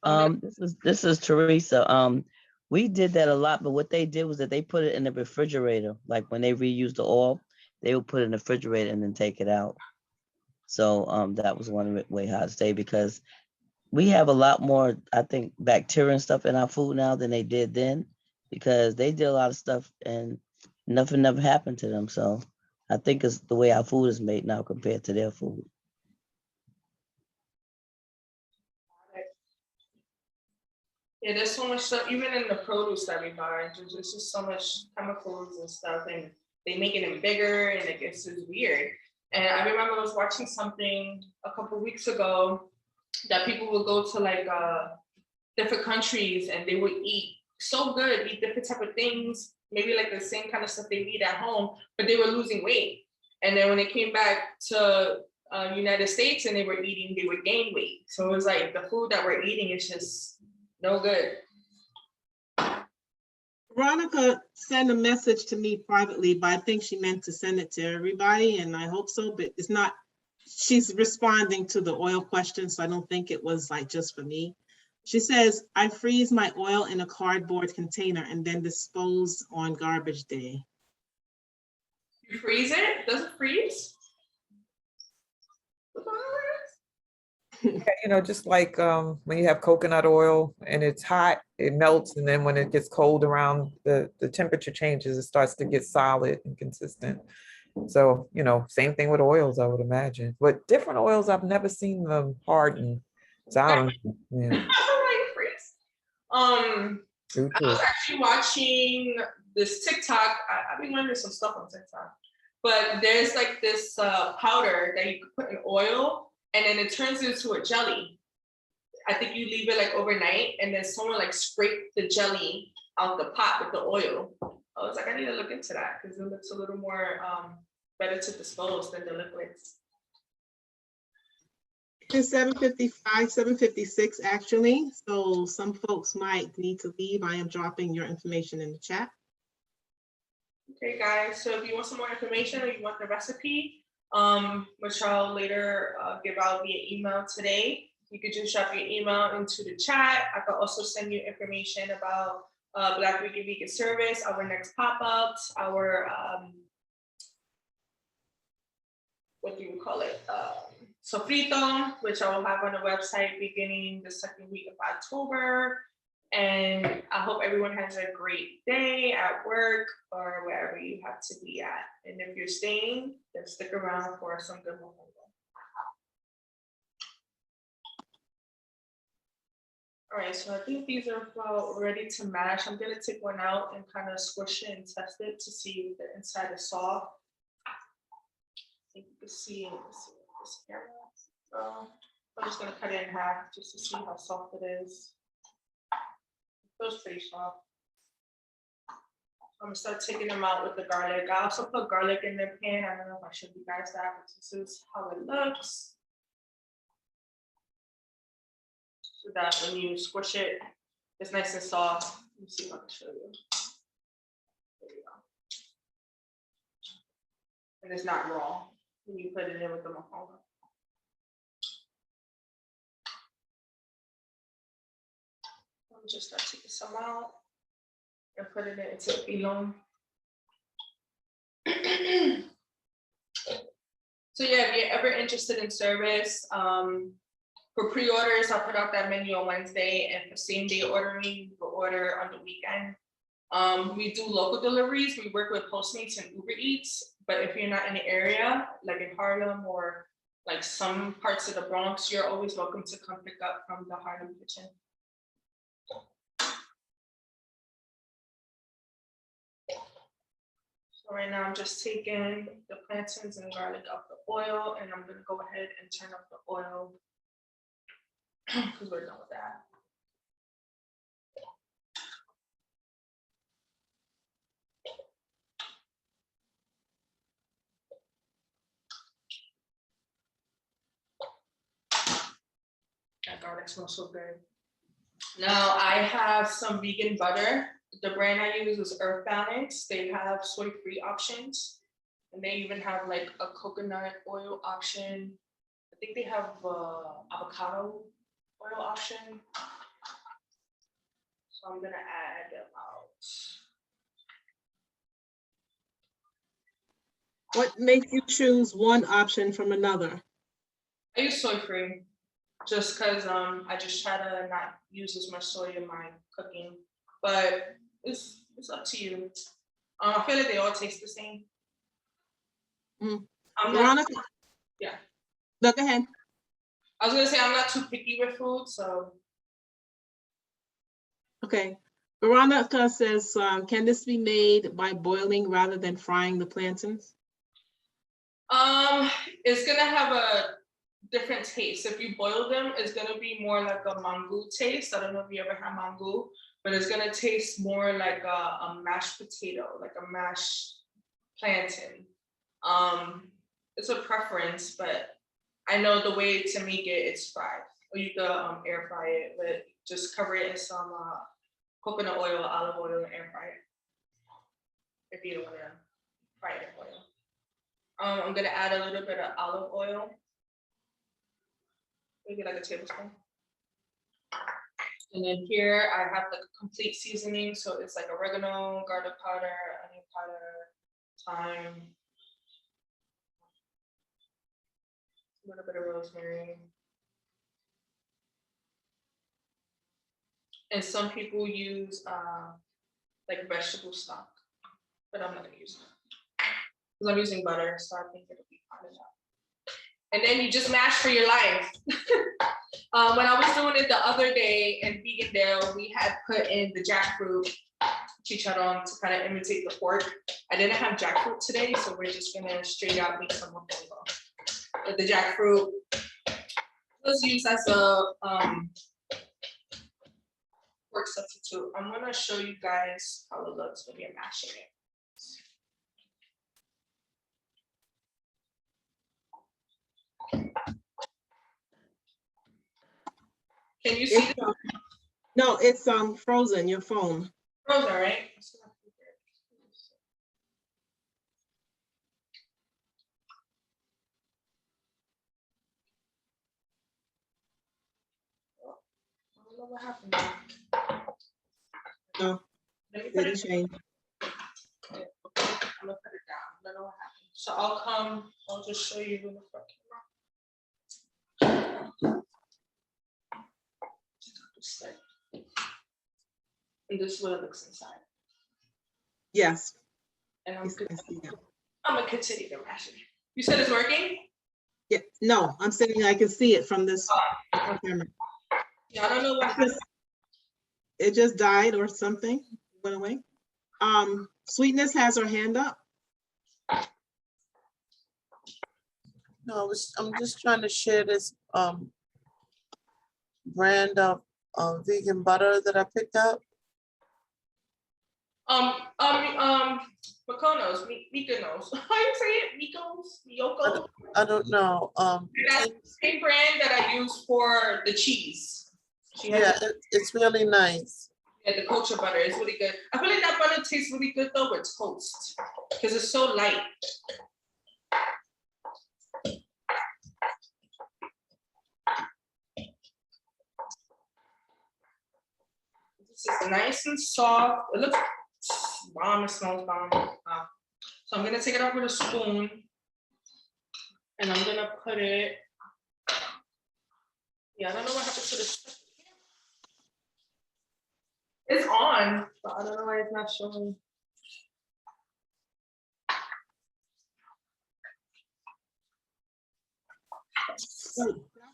[SPEAKER 2] I know.
[SPEAKER 3] This is Teresa. We did that a lot, but what they did was that they put it in the refrigerator. Like when they reused the oil, they would put it in the refrigerator and then take it out. So that was one way how to stay, because we have a lot more, I think, bacteria and stuff in our food now than they did then, because they did a lot of stuff and nothing never happened to them. So I think it's the way our food is made now compared to their food.
[SPEAKER 2] Yeah, there's so much stuff, even in the produce that we buy, there's just so much chemicals and stuff, and they making it bigger, and it gets just weird. And I remember I was watching something a couple weeks ago that people would go to like different countries and they would eat so good, eat different type of things, maybe like the same kind of stuff they eat at home, but they were losing weight. And then when they came back to United States and they were eating, they would gain weight. So it was like the food that we're eating is just no good.
[SPEAKER 7] Veronica sent a message to me privately, but I think she meant to send it to everybody, and I hope so, but it's not. She's responding to the oil question, so I don't think it was like just for me. She says, I freeze my oil in a cardboard container and then dispose on garbage day.
[SPEAKER 2] You freeze it? Does it freeze?
[SPEAKER 1] You know, just like when you have coconut oil and it's hot, it melts, and then when it gets cold around, the temperature changes, it starts to get solid and consistent. So, you know, same thing with oils, I would imagine. But different oils, I've never seen them harden. So I don't know. Yeah.
[SPEAKER 2] I was actually watching this TikTok. I've been learning some stuff on TikTok, but there's like this powder that you can put in oil and then it turns into a jelly. I think you leave it like overnight and then someone like scrape the jelly out the pot with the oil. I was like, I need to look into that because it looks a little more better to dispose than the liquids.
[SPEAKER 7] It's 7:55, 7:56 actually. So some folks might need to leave. I am dropping your information in the chat.
[SPEAKER 2] Okay, guys. So if you want some more information or you want the recipe, which I'll later give out via email today, you could just drop your email into the chat. I could also send you information about Black Rican Vegan service, our next pop-ups, our what do you call it? Sofrito, which I will have on the website beginning the second week of October. And I hope everyone has a great day at work or wherever you have to be at. And if you're staying, then stick around for some good mojo. All right, so I think these are about ready to mash. I'm gonna take one out and kind of squish it and test it to see if the inside is soft. I think you can see this camera. So I'm just gonna cut it in half just to see how soft it is. It feels pretty soft. I'm gonna start taking them out with the garlic. I also put garlic in the pan. I don't know if I showed you guys that, but this is how it looks. So that when you squish it, it's nice and soft. Let me see if I can show you. There you go. And it's not raw when you put it in with the mofongo. Let me just start taking some out and put it into the pilon. So yeah, if you're ever interested in service, for pre-orders, I'll put out that menu on Wednesday, and for same-day ordering, you can order on the weekend. We do local deliveries. We work with Postmates and Uber Eats, but if you're not in the area, like in Harlem or like some parts of the Bronx, you're always welcome to come pick up from the Harlem kitchen. So right now I'm just taking the plantains and garlic out the oil, and I'm gonna go ahead and turn up the oil because we're done with that. That garlic smells so good. Now I have some vegan butter. The brand I use is Earth Balance. They have soy-free options, and they even have like a coconut oil option. I think they have avocado oil option. So I'm gonna add about.
[SPEAKER 7] What makes you choose one option from another?
[SPEAKER 2] I use soy-free just because I just try to not use as much soy in my cooking, but it's up to you. I feel like they all taste the same.
[SPEAKER 7] Veronica?
[SPEAKER 2] Yeah.
[SPEAKER 7] No, go ahead.
[SPEAKER 2] I was gonna say I'm not too picky with food, so.
[SPEAKER 7] Okay. Veronica says, can this be made by boiling rather than frying the plantains?
[SPEAKER 2] It's gonna have a different taste. If you boil them, it's gonna be more like a mango taste. I don't know if you ever had mango, but it's gonna taste more like a mashed potato, like a mashed plantain. It's a preference, but I know the way to make it is fried, or you can air fry it, but just cover it in some coconut oil, olive oil, and air fry it. If you don't want to fry it in oil. I'm gonna add a little bit of olive oil, maybe like a tablespoon. And then here I have the complete seasoning, so it's like oregano, garlic powder, onion powder, thyme, a little bit of rosemary. And some people use like vegetable stock, but I'm not gonna use it because I'm using butter, so I think it'll be fine enough. And then you just mash for your life. When I was doing it the other day in Vegandale, we had put in the jackfruit chicharron to kind of imitate the pork. I didn't have jackfruit today, so we're just gonna straight out make some mofongo. But the jackfruit was used as a pork substitute. I'm gonna show you guys how it looks when you're mashing it. Can you see?
[SPEAKER 7] No, it's frozen, your phone.
[SPEAKER 2] Frozen, right? What happened?
[SPEAKER 7] No,
[SPEAKER 2] Let me put
[SPEAKER 7] didn't
[SPEAKER 2] it.
[SPEAKER 7] change.
[SPEAKER 2] I'm gonna put it down. I don't know what happened. So I'll just show you in the front camera. And this is what it looks inside.
[SPEAKER 7] Yes.
[SPEAKER 2] And
[SPEAKER 7] I see that.
[SPEAKER 2] I'm gonna continue to mash it. You said it's working?
[SPEAKER 7] Yeah, no, I'm saying I can see it from this camera.
[SPEAKER 2] Yeah, I don't know what happened.
[SPEAKER 7] It just died or something, went away. Sweetness has her hand up.
[SPEAKER 10] No, I'm just trying to share this brand of vegan butter that I picked up.
[SPEAKER 2] Mykonos, Mykonos. How you say it? Myoko?
[SPEAKER 10] I don't know.
[SPEAKER 2] That's the same brand that I use for the cheese.
[SPEAKER 10] Yeah, it's really nice.
[SPEAKER 2] Yeah, the kosher butter is really good. I feel like that butter tastes really good though with toast because it's so light. This is nice and soft. It looks bomb. It smells bomb. So I'm gonna take it out with a spoon, and I'm gonna put it. Yeah, I don't know what happened to this. It's on, but I don't know why it's not showing.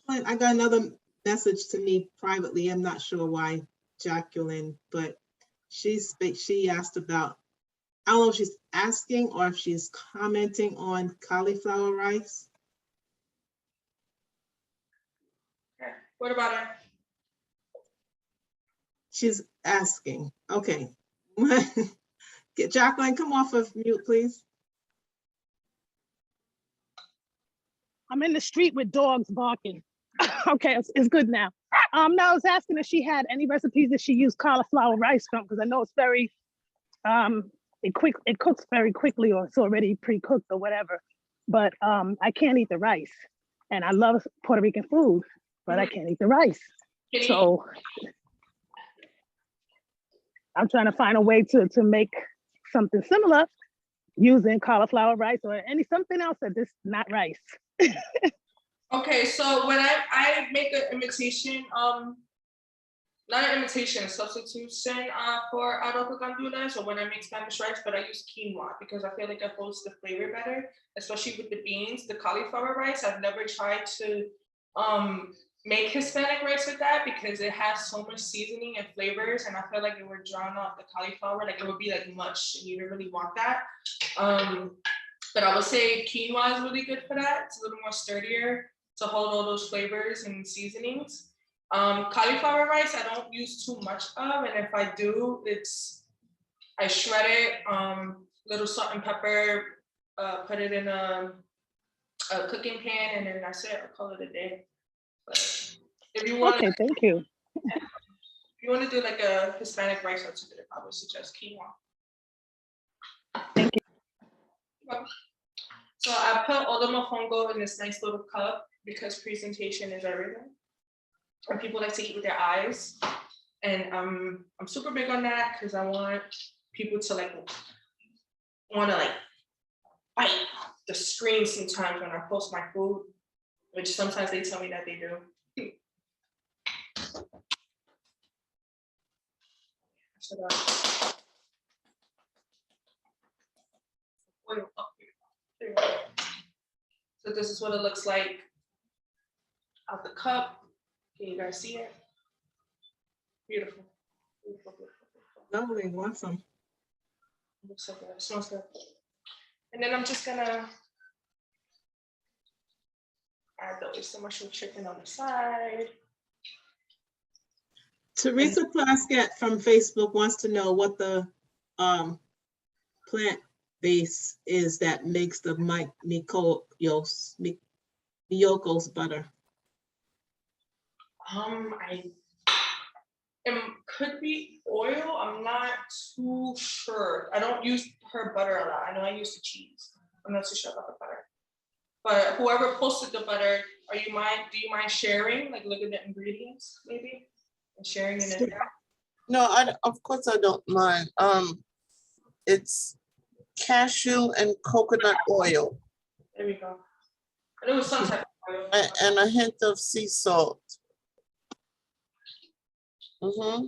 [SPEAKER 7] I got another message to me privately. I'm not sure why, Jacqueline, but she asked about, I don't know if she's asking or if she's commenting on cauliflower rice.
[SPEAKER 2] Okay. What about it?
[SPEAKER 7] She's asking. Okay. Get Jacqueline, come off of mute, please.
[SPEAKER 9] I'm in the street with dogs barking. Okay, it's good now. No, I was asking if she had any recipes that she used cauliflower rice from, because I know it's very, it cooks very quickly, or it's already pre-cooked or whatever. But I can't eat the rice, and I love Puerto Rican food, but I can't eat the rice. So I'm trying to find a way to make something similar using cauliflower rice or something else that is not rice.
[SPEAKER 2] Okay, so when I make an imitation, not an imitation, a substitution for arroz con gandules, or when I make Spanish rice, but I use quinoa because I feel like it holds the flavor better, especially with the beans. The cauliflower rice, I've never tried to make Hispanic rice with that because it has so much seasoning and flavors, and I feel like it would drown out the cauliflower, like it would be like mush, and you don't really want that. But I would say quinoa is really good for that. It's a little more sturdier to hold all those flavors and seasonings. Cauliflower rice, I don't use too much of, and if I do, I shred it, little salt and pepper, put it in a cooking pan, and then that's it. I'll call it a day. But if you want,
[SPEAKER 9] okay, thank you.
[SPEAKER 2] If you want to do like a Hispanic rice substitute, I would suggest quinoa.
[SPEAKER 9] Thank you.
[SPEAKER 2] So I put all the mofongo in this nice little cup because presentation is everything. And people like to eat with their eyes. And I'm super big on that because I want people to want to bite the screen sometimes when I post my food, which sometimes they tell me that they do. So this is what it looks like out the cup. Can you guys see it? Beautiful. Beautiful, beautiful, beautiful.
[SPEAKER 7] Lovely, awesome.
[SPEAKER 2] It looks so good. It smells good. And then I'm just gonna add the oyster mushroom chicken on the side.
[SPEAKER 7] Teresa Plaskett from Facebook wants to know what the plant base is that makes the Miyoko's butter.
[SPEAKER 2] It could be oil. I'm not too sure. I don't use her butter a lot. I know I use the cheese. I'm not too sure about the butter. But whoever posted the butter, do you mind sharing? Like look at the ingredients, maybe? and sharing in it.
[SPEAKER 10] No, of course I don't mind. It's cashew and coconut oil
[SPEAKER 2] There we go. And it was some type of oil.
[SPEAKER 10] and a hint of sea salt. Mm-hmm.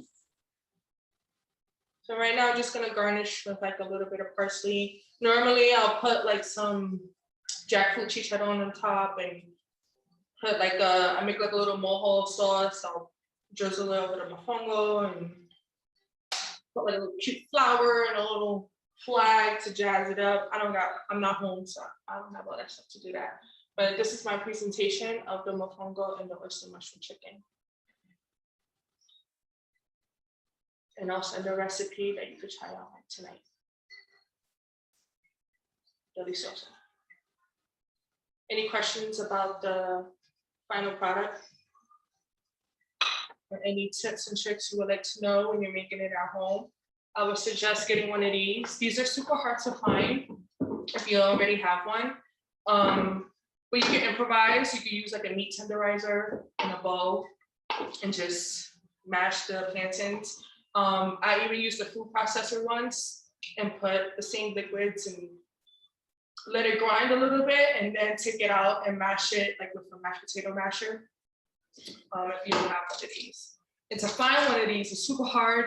[SPEAKER 2] So right now I'm just gonna garnish with like a little bit of parsley. Normally I'll put like some jackfruit chicharron on top and put like I make like a little mojo sauce. I'll drizzle a little bit of mofongo and put like a little cute flower and a little flag to jazz it up. I'm not home, so I don't have all that stuff to do that. But this is my presentation of the mofongo and the oyster mushroom chicken. And I'll send a recipe that you could try out tonight. Delicioso. Any questions about the final product? Or any tips and tricks you would like to know when you're making it at home? I would suggest getting one of these. These are super hard to find if you already have one. But you can improvise. You can use like a meat tenderizer in a bowl and just mash the plantains. I even used the food processor once and put the same liquids and let it grind a little bit and then take it out and mash it like with a mashed potato masher. If you don't have one of these. And to find one of these is super hard.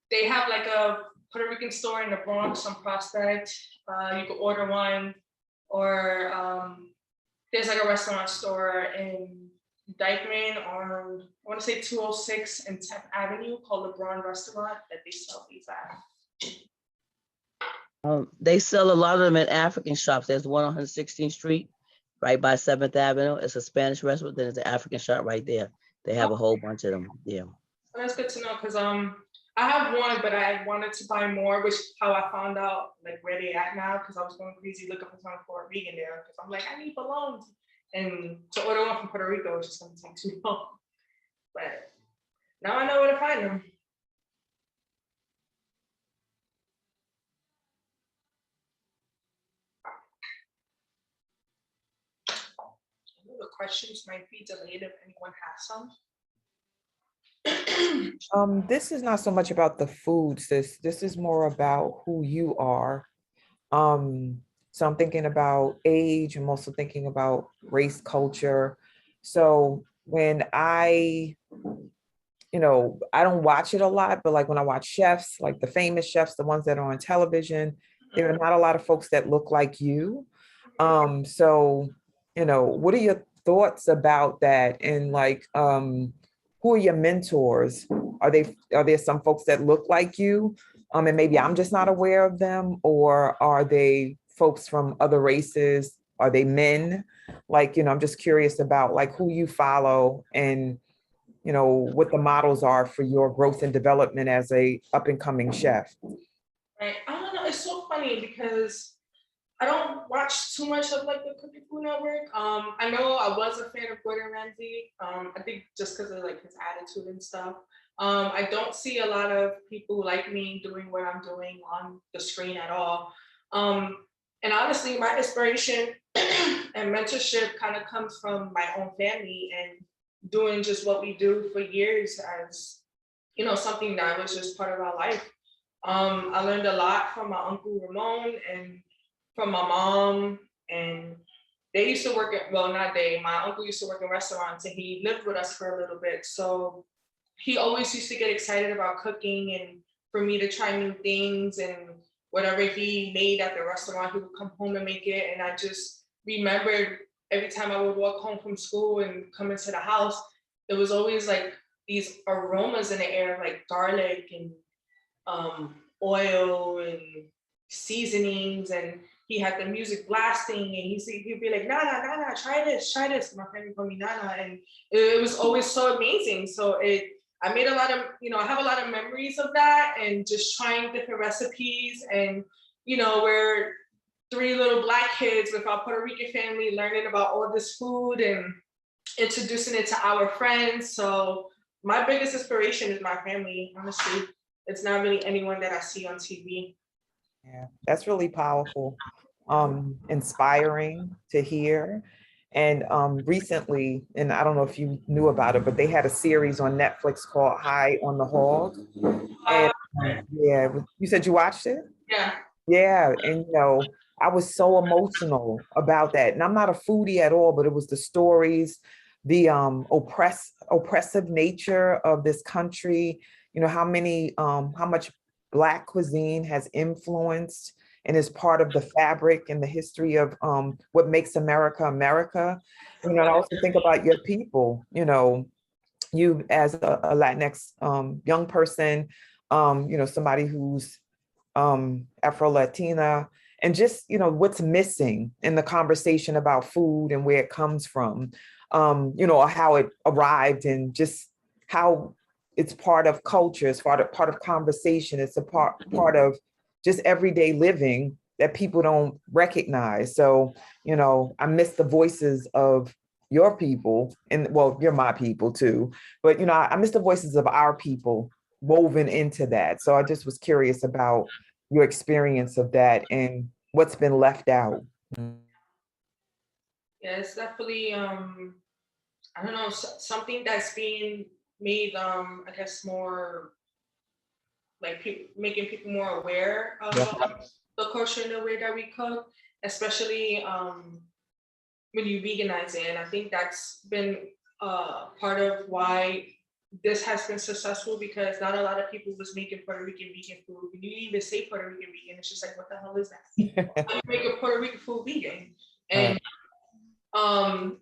[SPEAKER 2] They have like a Puerto Rican store in the Bronx on Prospect. You can order one, or there's like a restaurant store in Dykeman on, I want to say 206 and 10th Avenue called the Braun Restaurant that they sell these at.
[SPEAKER 3] They sell a lot of them at African shops. There's one on 116th Street, right by 7th Avenue. It's a Spanish restaurant. Then there's an African shop right there. They have a whole bunch of them. Yeah.
[SPEAKER 2] Well, that's good to know because I have one, but I wanted to buy more, which is how I found out like where they at now because I was going crazy looking for something for a vegan there because I'm like, I need balloons. And to order one from Puerto Rico is just going to take too long. But now I know where to find them. The questions might be delayed if anyone has some.
[SPEAKER 1] This is not so much about the food, sis. This is more about who you are. So I'm thinking about age. I'm also thinking about race, culture. So when I don't watch it a lot, but like when I watch chefs, like the famous chefs, the ones that are on television, there are not a lot of folks that look like you. So, what are your thoughts about that? And like, who are your mentors? Are there some folks that look like you? And maybe I'm just not aware of them, or are they folks from other races? Are they men? Like, I'm just curious about like who you follow and, what the models are for your growth and development as a up and coming chef.
[SPEAKER 2] Right. I don't know. It's so funny because I don't watch too much of like the Cooking Food Network. I know I was a fan of Gordon Ramsay. I think just because of like his attitude and stuff. I don't see a lot of people like me doing what I'm doing on the screen at all. And honestly, my inspiration and mentorship kind of comes from my own family and doing just what we do for years as, something that was just part of our life. I learned a lot from my Uncle Ramon and from my mom, and they used to work at, my uncle used to work in restaurants and he lived with us for a little bit. So he always used to get excited about cooking and for me to try new things, and whatever he made at the restaurant, he would come home and make it. And I just remembered every time I would walk home from school and come into the house, there was always like these aromas in the air, like garlic and oil and seasonings, and he had the music blasting, and he'd be like, Nana, try this. My friend called me Nana, and it was always so amazing. So I made a lot of, I have a lot of memories of that and just trying different recipes. And, we're 3 little Black kids with our Puerto Rican family learning about all this food and introducing it to our friends. So my biggest inspiration is my family, honestly. It's not really anyone that I see on TV.
[SPEAKER 1] Yeah, that's really powerful, inspiring to hear. And recently, and I don't know if you knew about it, but they had a series on Netflix called High on the Hog. And yeah, you said you watched it?
[SPEAKER 2] Yeah.
[SPEAKER 1] Yeah, and I was so emotional about that. And I'm not a foodie at all, but it was the stories, the oppressive nature of this country, how much Black cuisine has influenced and is part of the fabric and the history of what makes America America. And I also think about your people, you as a Latinx young person, somebody who's Afro-Latina, and just, what's missing in the conversation about food and where it comes from, or how it arrived, and just how it's part of culture, it's part of conversation, it's a part of just everyday living that people don't recognize. So, I miss the voices of your people, and well, you're my people too, but I miss the voices of our people woven into that. So I just was curious about your experience of that and what's been left out.
[SPEAKER 2] Yeah, it's definitely I don't know, something that's being made I guess more like making people more aware of the culture and the way that we cook, especially when you veganize it. And I think that's been part of why this has been successful, because not a lot of people was making Puerto Rican vegan food. When you even say Puerto Rican vegan, it's just like, what the hell is that? How you make a Puerto Rican food vegan? And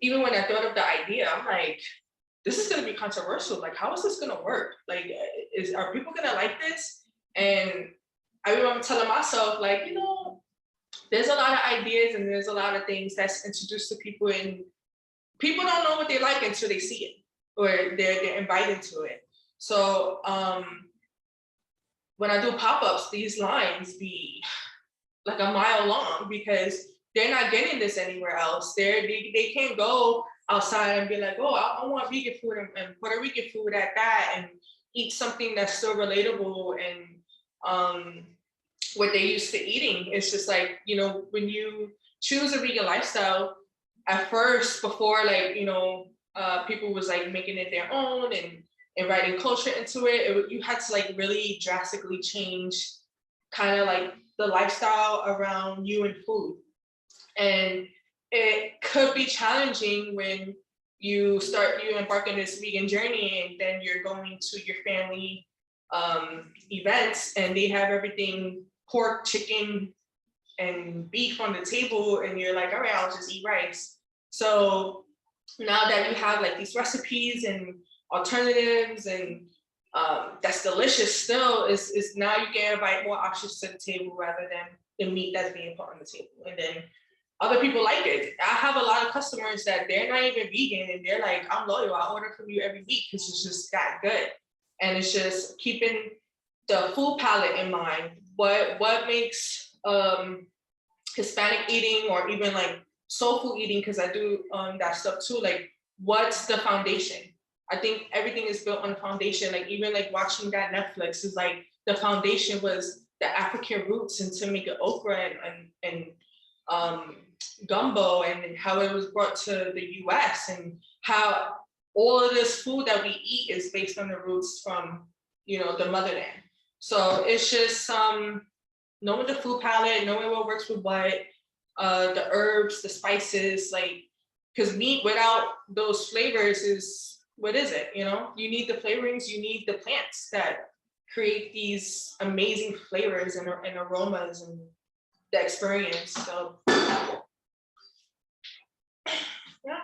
[SPEAKER 2] even when I thought of the idea, I'm like, this is going to be controversial. Like, how is this going to work? Like, are people going to like this? And I remember telling myself, like, there's a lot of ideas and there's a lot of things that's introduced to people, and people don't know what they like until they see it or they're invited to it. So when I do pop-ups, these lines be like a mile long, because they're not getting this anywhere else. They can't go outside and be like, oh, I want vegan food and Puerto Rican food at that, and eat something that's still relatable and what they used to eating. It's just like, when you choose a vegan lifestyle, at first, before people was like making it their own and inviting culture into it, you had to like really drastically change kind of like the lifestyle around you and food. And it could be challenging when you embark on this vegan journey, and then you're going to your family events and they have everything pork, chicken, and beef on the table, and you're like, all right, I'll just eat rice. So now that you have like these recipes and alternatives, and that's delicious still, is now you can invite more options to the table rather than the meat that's being put on the table. And then other people like it. I have a lot of customers that they're not even vegan, and they're like, I'm loyal, I order from you every week because it's just that good. And it's just keeping the food palette in mind. What makes Hispanic eating, or even like soul food eating, because I do that stuff too, like, what's the foundation? I think everything is built on the foundation. Like, even like watching that Netflix is like, the foundation was the African roots into making okra and gumbo, and how it was brought to the US, and how all of this food that we eat is based on the roots from, the motherland. So it's just knowing the food palette, knowing what works with what, the herbs, the spices, like, because meat without those flavors is, what is it? You need the flavorings, you need the plants that create these amazing flavors and aromas and the experience. So yeah.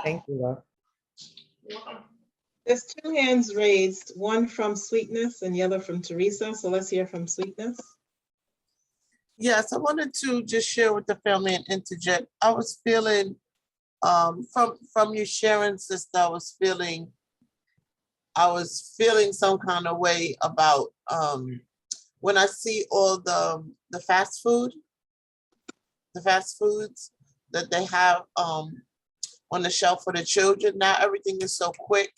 [SPEAKER 1] Thank you, love.
[SPEAKER 2] You're welcome.
[SPEAKER 7] There's two hands raised, one from Sweetness and the other from Teresa. So let's hear from Sweetness.
[SPEAKER 10] Yes, I wanted to just share with the family and interject. I was feeling, from you sharing, sister, I was feeling some kind of way about when I see all the fast foods that they have on the shelf for the children. Now everything is so quick.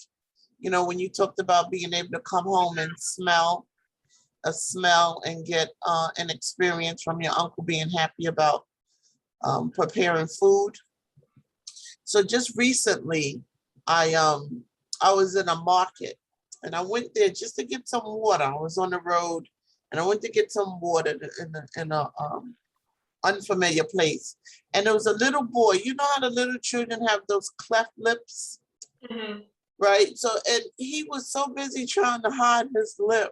[SPEAKER 10] When you talked about being able to come home and smell and get an experience from your uncle being happy about preparing food. So just recently, I was in a market and I went there just to get some water. I was on the road and I went to get some water in a unfamiliar place. And there was a little boy. You know how the little children have those cleft lips, right? So, and he was so busy trying to hide his lip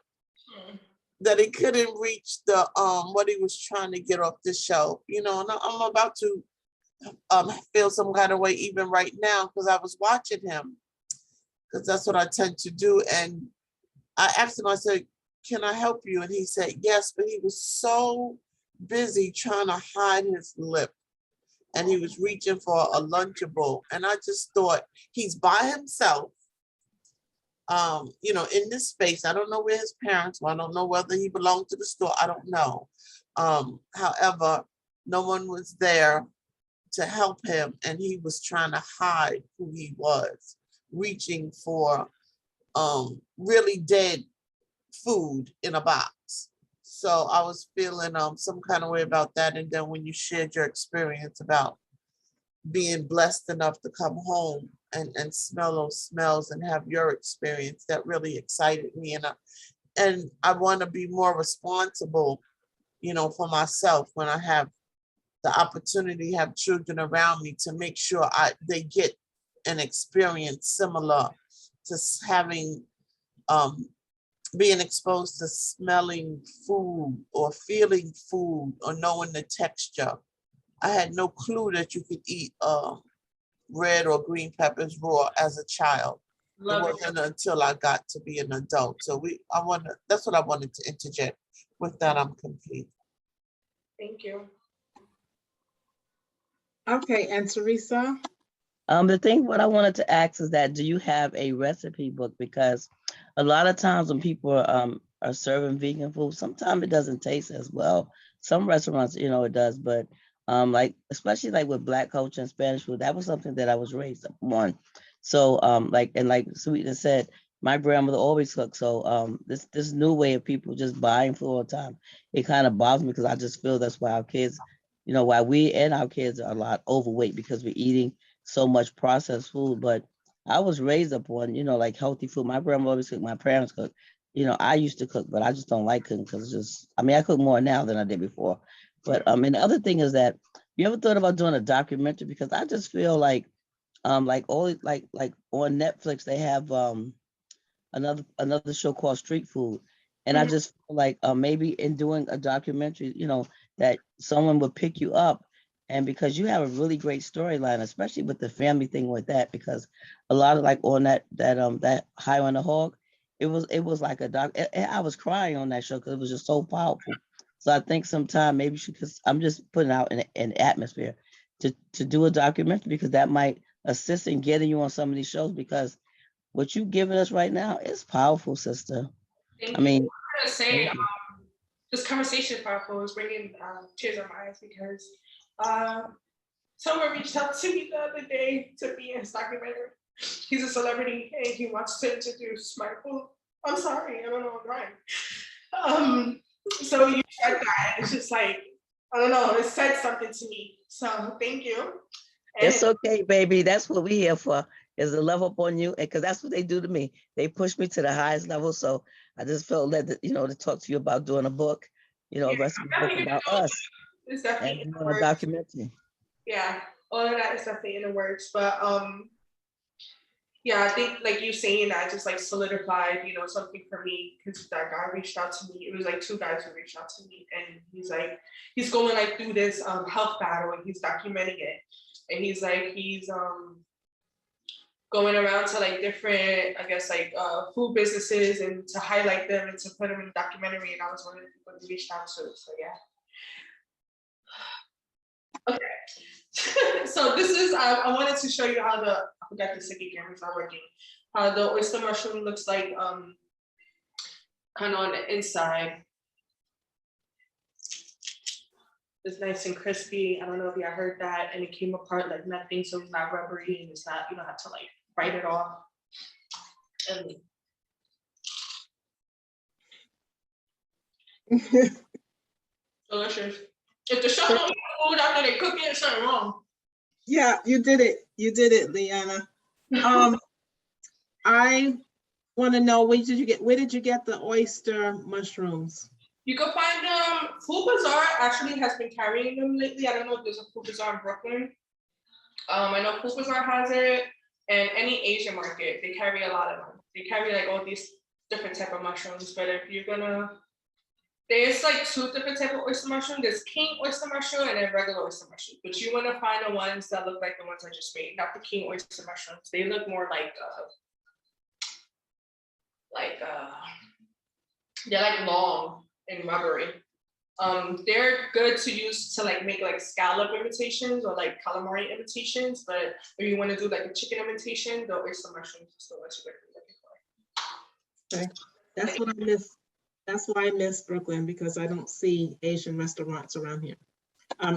[SPEAKER 10] that he couldn't reach the what he was trying to get off the shelf. You know, and I'm about to feel some kind of way even right now because I was watching him, because that's what I tend to do. And I asked him, I said, can I help you? And he said, yes, but he was so busy trying to hide his lip and he was reaching for a Lunchable. And I just thought, he's by himself, you know, in this space. I don't know where his parents were. I don't know whether he belonged to the store. I don't know. However, no one was there to help him, and he was trying to hide who he was, reaching for really dead food in a box. So I was feeling some kind of way about that. And then when you shared your experience about being blessed enough to come home and smell those smells and have your experience, that really excited me. And I want to be more responsible, you know, for myself when I have the opportunity to have children around me, to make sure they get an experience similar to having, being exposed to smelling food or feeling food or knowing the texture. I had no clue that you could eat red or green peppers raw as a child. It wasn't until I got to be an adult. So that's what I wanted to interject. With that, I'm complete.
[SPEAKER 2] Thank you.
[SPEAKER 7] Okay, and Teresa?
[SPEAKER 3] The thing, what I wanted to ask is that, do you have a recipe book? Because a lot of times when people are serving vegan food, sometimes it doesn't taste as well. Some restaurants, you know, it does, but like, especially like with Black culture and Spanish food, that was something that I was raised up on. So like Sweetness said, my grandmother always cooked. So this new way of people just buying food all the time, it kind of bothers me, because I just feel that's why our kids, you know, why we and our kids are a lot overweight, because we're eating so much processed food. But I was raised up on, you know, like healthy food. My grandma always cooked, my parents cooked. You know, I used to cook, but I just don't like cooking, because just, I mean, I cook more now than I did before. But and the other thing is that, you ever thought about doing a documentary? Because I just feel like all like on Netflix they have another show called Street Food, and I just feel like maybe in doing a documentary, you know, that someone would pick you up. And because you have a really great storyline, especially with the family thing with that, because a lot of like on that High on the Hog, it was like a doc. I was crying on that show because it was just so powerful. So I think sometime maybe because I'm just putting out an atmosphere to do a documentary, because that might assist in getting you on some of these shows, because what you giving us right now is powerful, sister.
[SPEAKER 2] Thank
[SPEAKER 3] I mean,
[SPEAKER 2] you. I'm gonna say this conversation is powerful. Is bringing tears in my eyes, because someone reached out to me the other day to be in his documentary. He's a celebrity and he wants to introduce my food. I'm sorry, I don't know why. So you said that, it's just like, I don't know, it said something to me. So thank you. And
[SPEAKER 3] it's okay, baby. That's what we're here for, is to love up on you. And because that's what they do to me. They push me to the highest level. So I just felt led, you know, to talk to you about doing a book, you know, a recipe book about us.
[SPEAKER 2] It's definitely
[SPEAKER 3] and doing a documentary.
[SPEAKER 2] Yeah, all of that is definitely in the works. But yeah, I think like you saying that just like solidified, you know, something for me, because that guy reached out to me. It was like 2 guys who reached out to me, and he's going like through this health battle, and he's documenting it. And he's going around to like different, I guess, like food businesses, and to highlight them and to put them in the documentary. And I was one of the people he reached out to. So yeah. Okay. So this is, I wanted to show you how I forgot the second camera's not working. How the oyster mushroom looks like kind of on the inside. It's nice and crispy. I don't know if y'all heard that. And it came apart like nothing, so it's not rubbery, and it's not, you don't have to like bite it off. And delicious. If the chef don't eat food after they cook it, it's something wrong.
[SPEAKER 7] Yeah, you did it. You did it, Liana. I want to know, where did you get the oyster mushrooms?
[SPEAKER 2] You can find them. Food Bazaar actually has been carrying them lately. I don't know if there's a Food Bazaar in Brooklyn. I know Food Bazaar has it, and any Asian market, they carry a lot of them. They carry like all these different type of mushrooms, but if you're gonna, there's like two different type of oyster mushroom. There's king oyster mushroom and then regular oyster mushroom. But you want to find the ones that look like the ones I just made, not the king oyster mushrooms. They look more like they're like long and rubbery. They're good to use to like make like scallop imitations or like calamari imitations. But if you want to do like a chicken imitation, the oyster mushrooms is the ones you're looking for.
[SPEAKER 7] Okay, that's what I miss. That's why I miss Brooklyn, because I don't see Asian restaurants around here,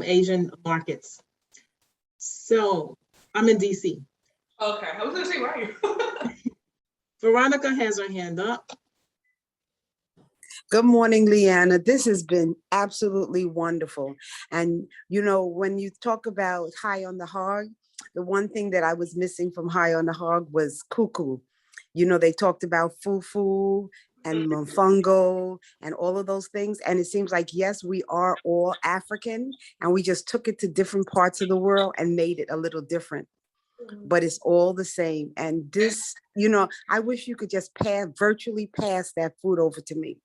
[SPEAKER 7] Asian markets. So I'm in DC.
[SPEAKER 2] Okay, I was gonna say, where are you?
[SPEAKER 7] Veronica has her hand up.
[SPEAKER 11] Good morning, Liana. This has been absolutely wonderful. And, you know, when you talk about High on the Hog, the one thing that I was missing from High on the Hog was cuckoo. You know, they talked about fufu and mofongo and all of those things. And it seems like, yes, we are all African, and we just took it to different parts of the world and made it a little different. But it's all the same. And this, you know, I wish you could just virtually pass that food over to me,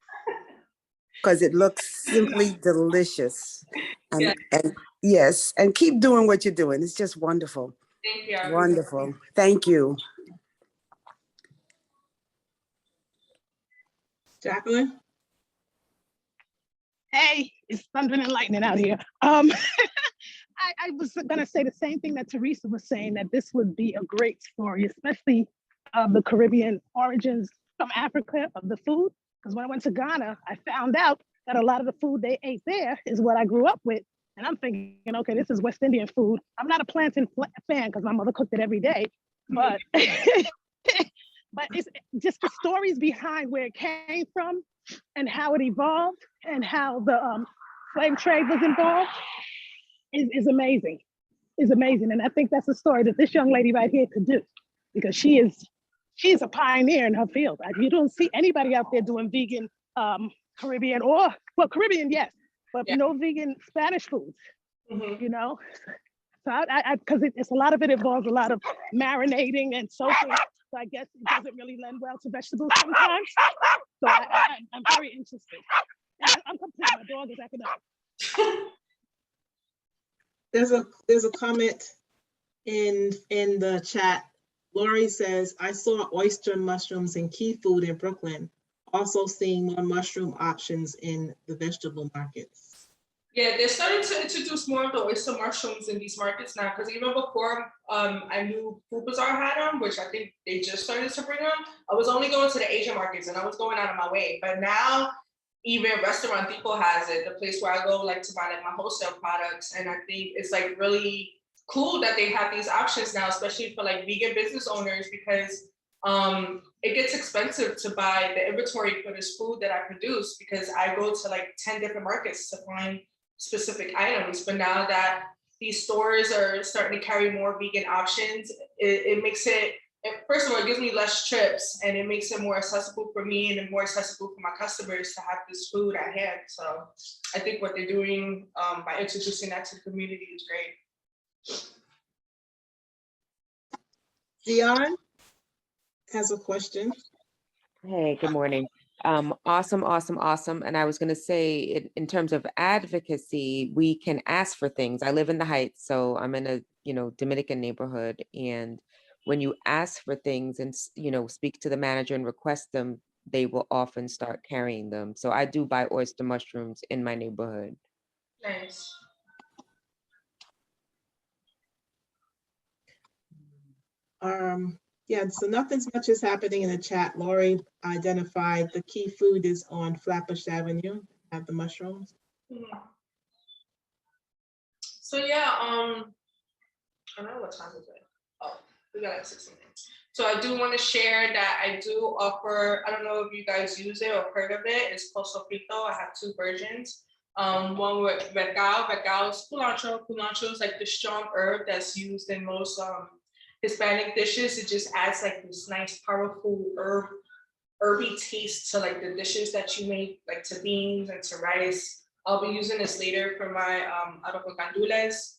[SPEAKER 11] because it looks simply delicious. And, and yes, and keep doing what you're doing. It's just wonderful.
[SPEAKER 2] Thank you.
[SPEAKER 11] Wonderful. Thank you.
[SPEAKER 7] Jacqueline?
[SPEAKER 9] Hey, it's thunder and lightning out here. I was gonna say the same thing that Teresa was saying, that this would be a great story, especially the Caribbean origins from Africa of the food. Because when I went to Ghana, I found out that a lot of the food they ate there is what I grew up with. And I'm thinking, okay, this is West Indian food. I'm not a plantain fan because my mother cooked it every day, but but it's just the stories behind where it came from and how it evolved and how the slave trade was involved is amazing. Is amazing. And I think that's a story that this young lady right here could do, because she's a pioneer in her field. You don't see anybody out there doing vegan Caribbean, or well, Caribbean, yes, but no vegan Spanish foods, you know? So because it's a lot of it involves a lot of marinating and soaking. So I guess it doesn't really lend well to vegetables sometimes. So I'm very interested. And I'm complete, my dog is acting up.
[SPEAKER 7] There's a comment in the chat. Lori says, I saw oyster mushrooms in Key Food in Brooklyn. Also seeing more mushroom options in the vegetable markets.
[SPEAKER 2] Yeah, they're starting to introduce more of the oyster mushrooms in these markets now, because even before I knew Food Bazaar had them, which I think they just started to bring them. I was only going to the Asian markets and I was going out of my way. But now even Restaurant Depot has it, the place where I go like to buy like my wholesale products. And I think it's like really cool that they have these options now, especially for like vegan business owners, because it gets expensive to buy the inventory for this food that I produce, because I go to like 10 different markets to find specific items. But now that these stores are starting to carry more vegan options, it makes it, first of all, it gives me less trips, and it makes it more accessible for me and more accessible for my customers to have this food at hand. So I think what they're doing by introducing that to the community is great.
[SPEAKER 7] Dion has a question.
[SPEAKER 12] Hey, good morning. Awesome. And I was going to say, in terms of advocacy, we can ask for things. I live in the Heights, so I'm in a, Dominican neighborhood. And when you ask for things and, speak to the manager and request them, they will often start carrying them. So I do buy oyster mushrooms in my neighborhood.
[SPEAKER 2] Nice.
[SPEAKER 7] Yeah, so nothing much is happening in the chat. Lori identified the Key Food is on Flatbush Avenue, have the mushrooms.
[SPEAKER 2] So yeah, I don't know what time is it. Oh, we got like 16 minutes. So I do want to share that I do offer, I don't know if you guys use it or heard of it, it's called sofrito. I have two versions. One with vegao. Vegao is culantro. Culantro is like the strong herb that's used in most Hispanic dishes. It just adds like this nice, powerful herby taste to like the dishes that you make, like to beans and to rice. I'll be using this later for my arroz con gandules.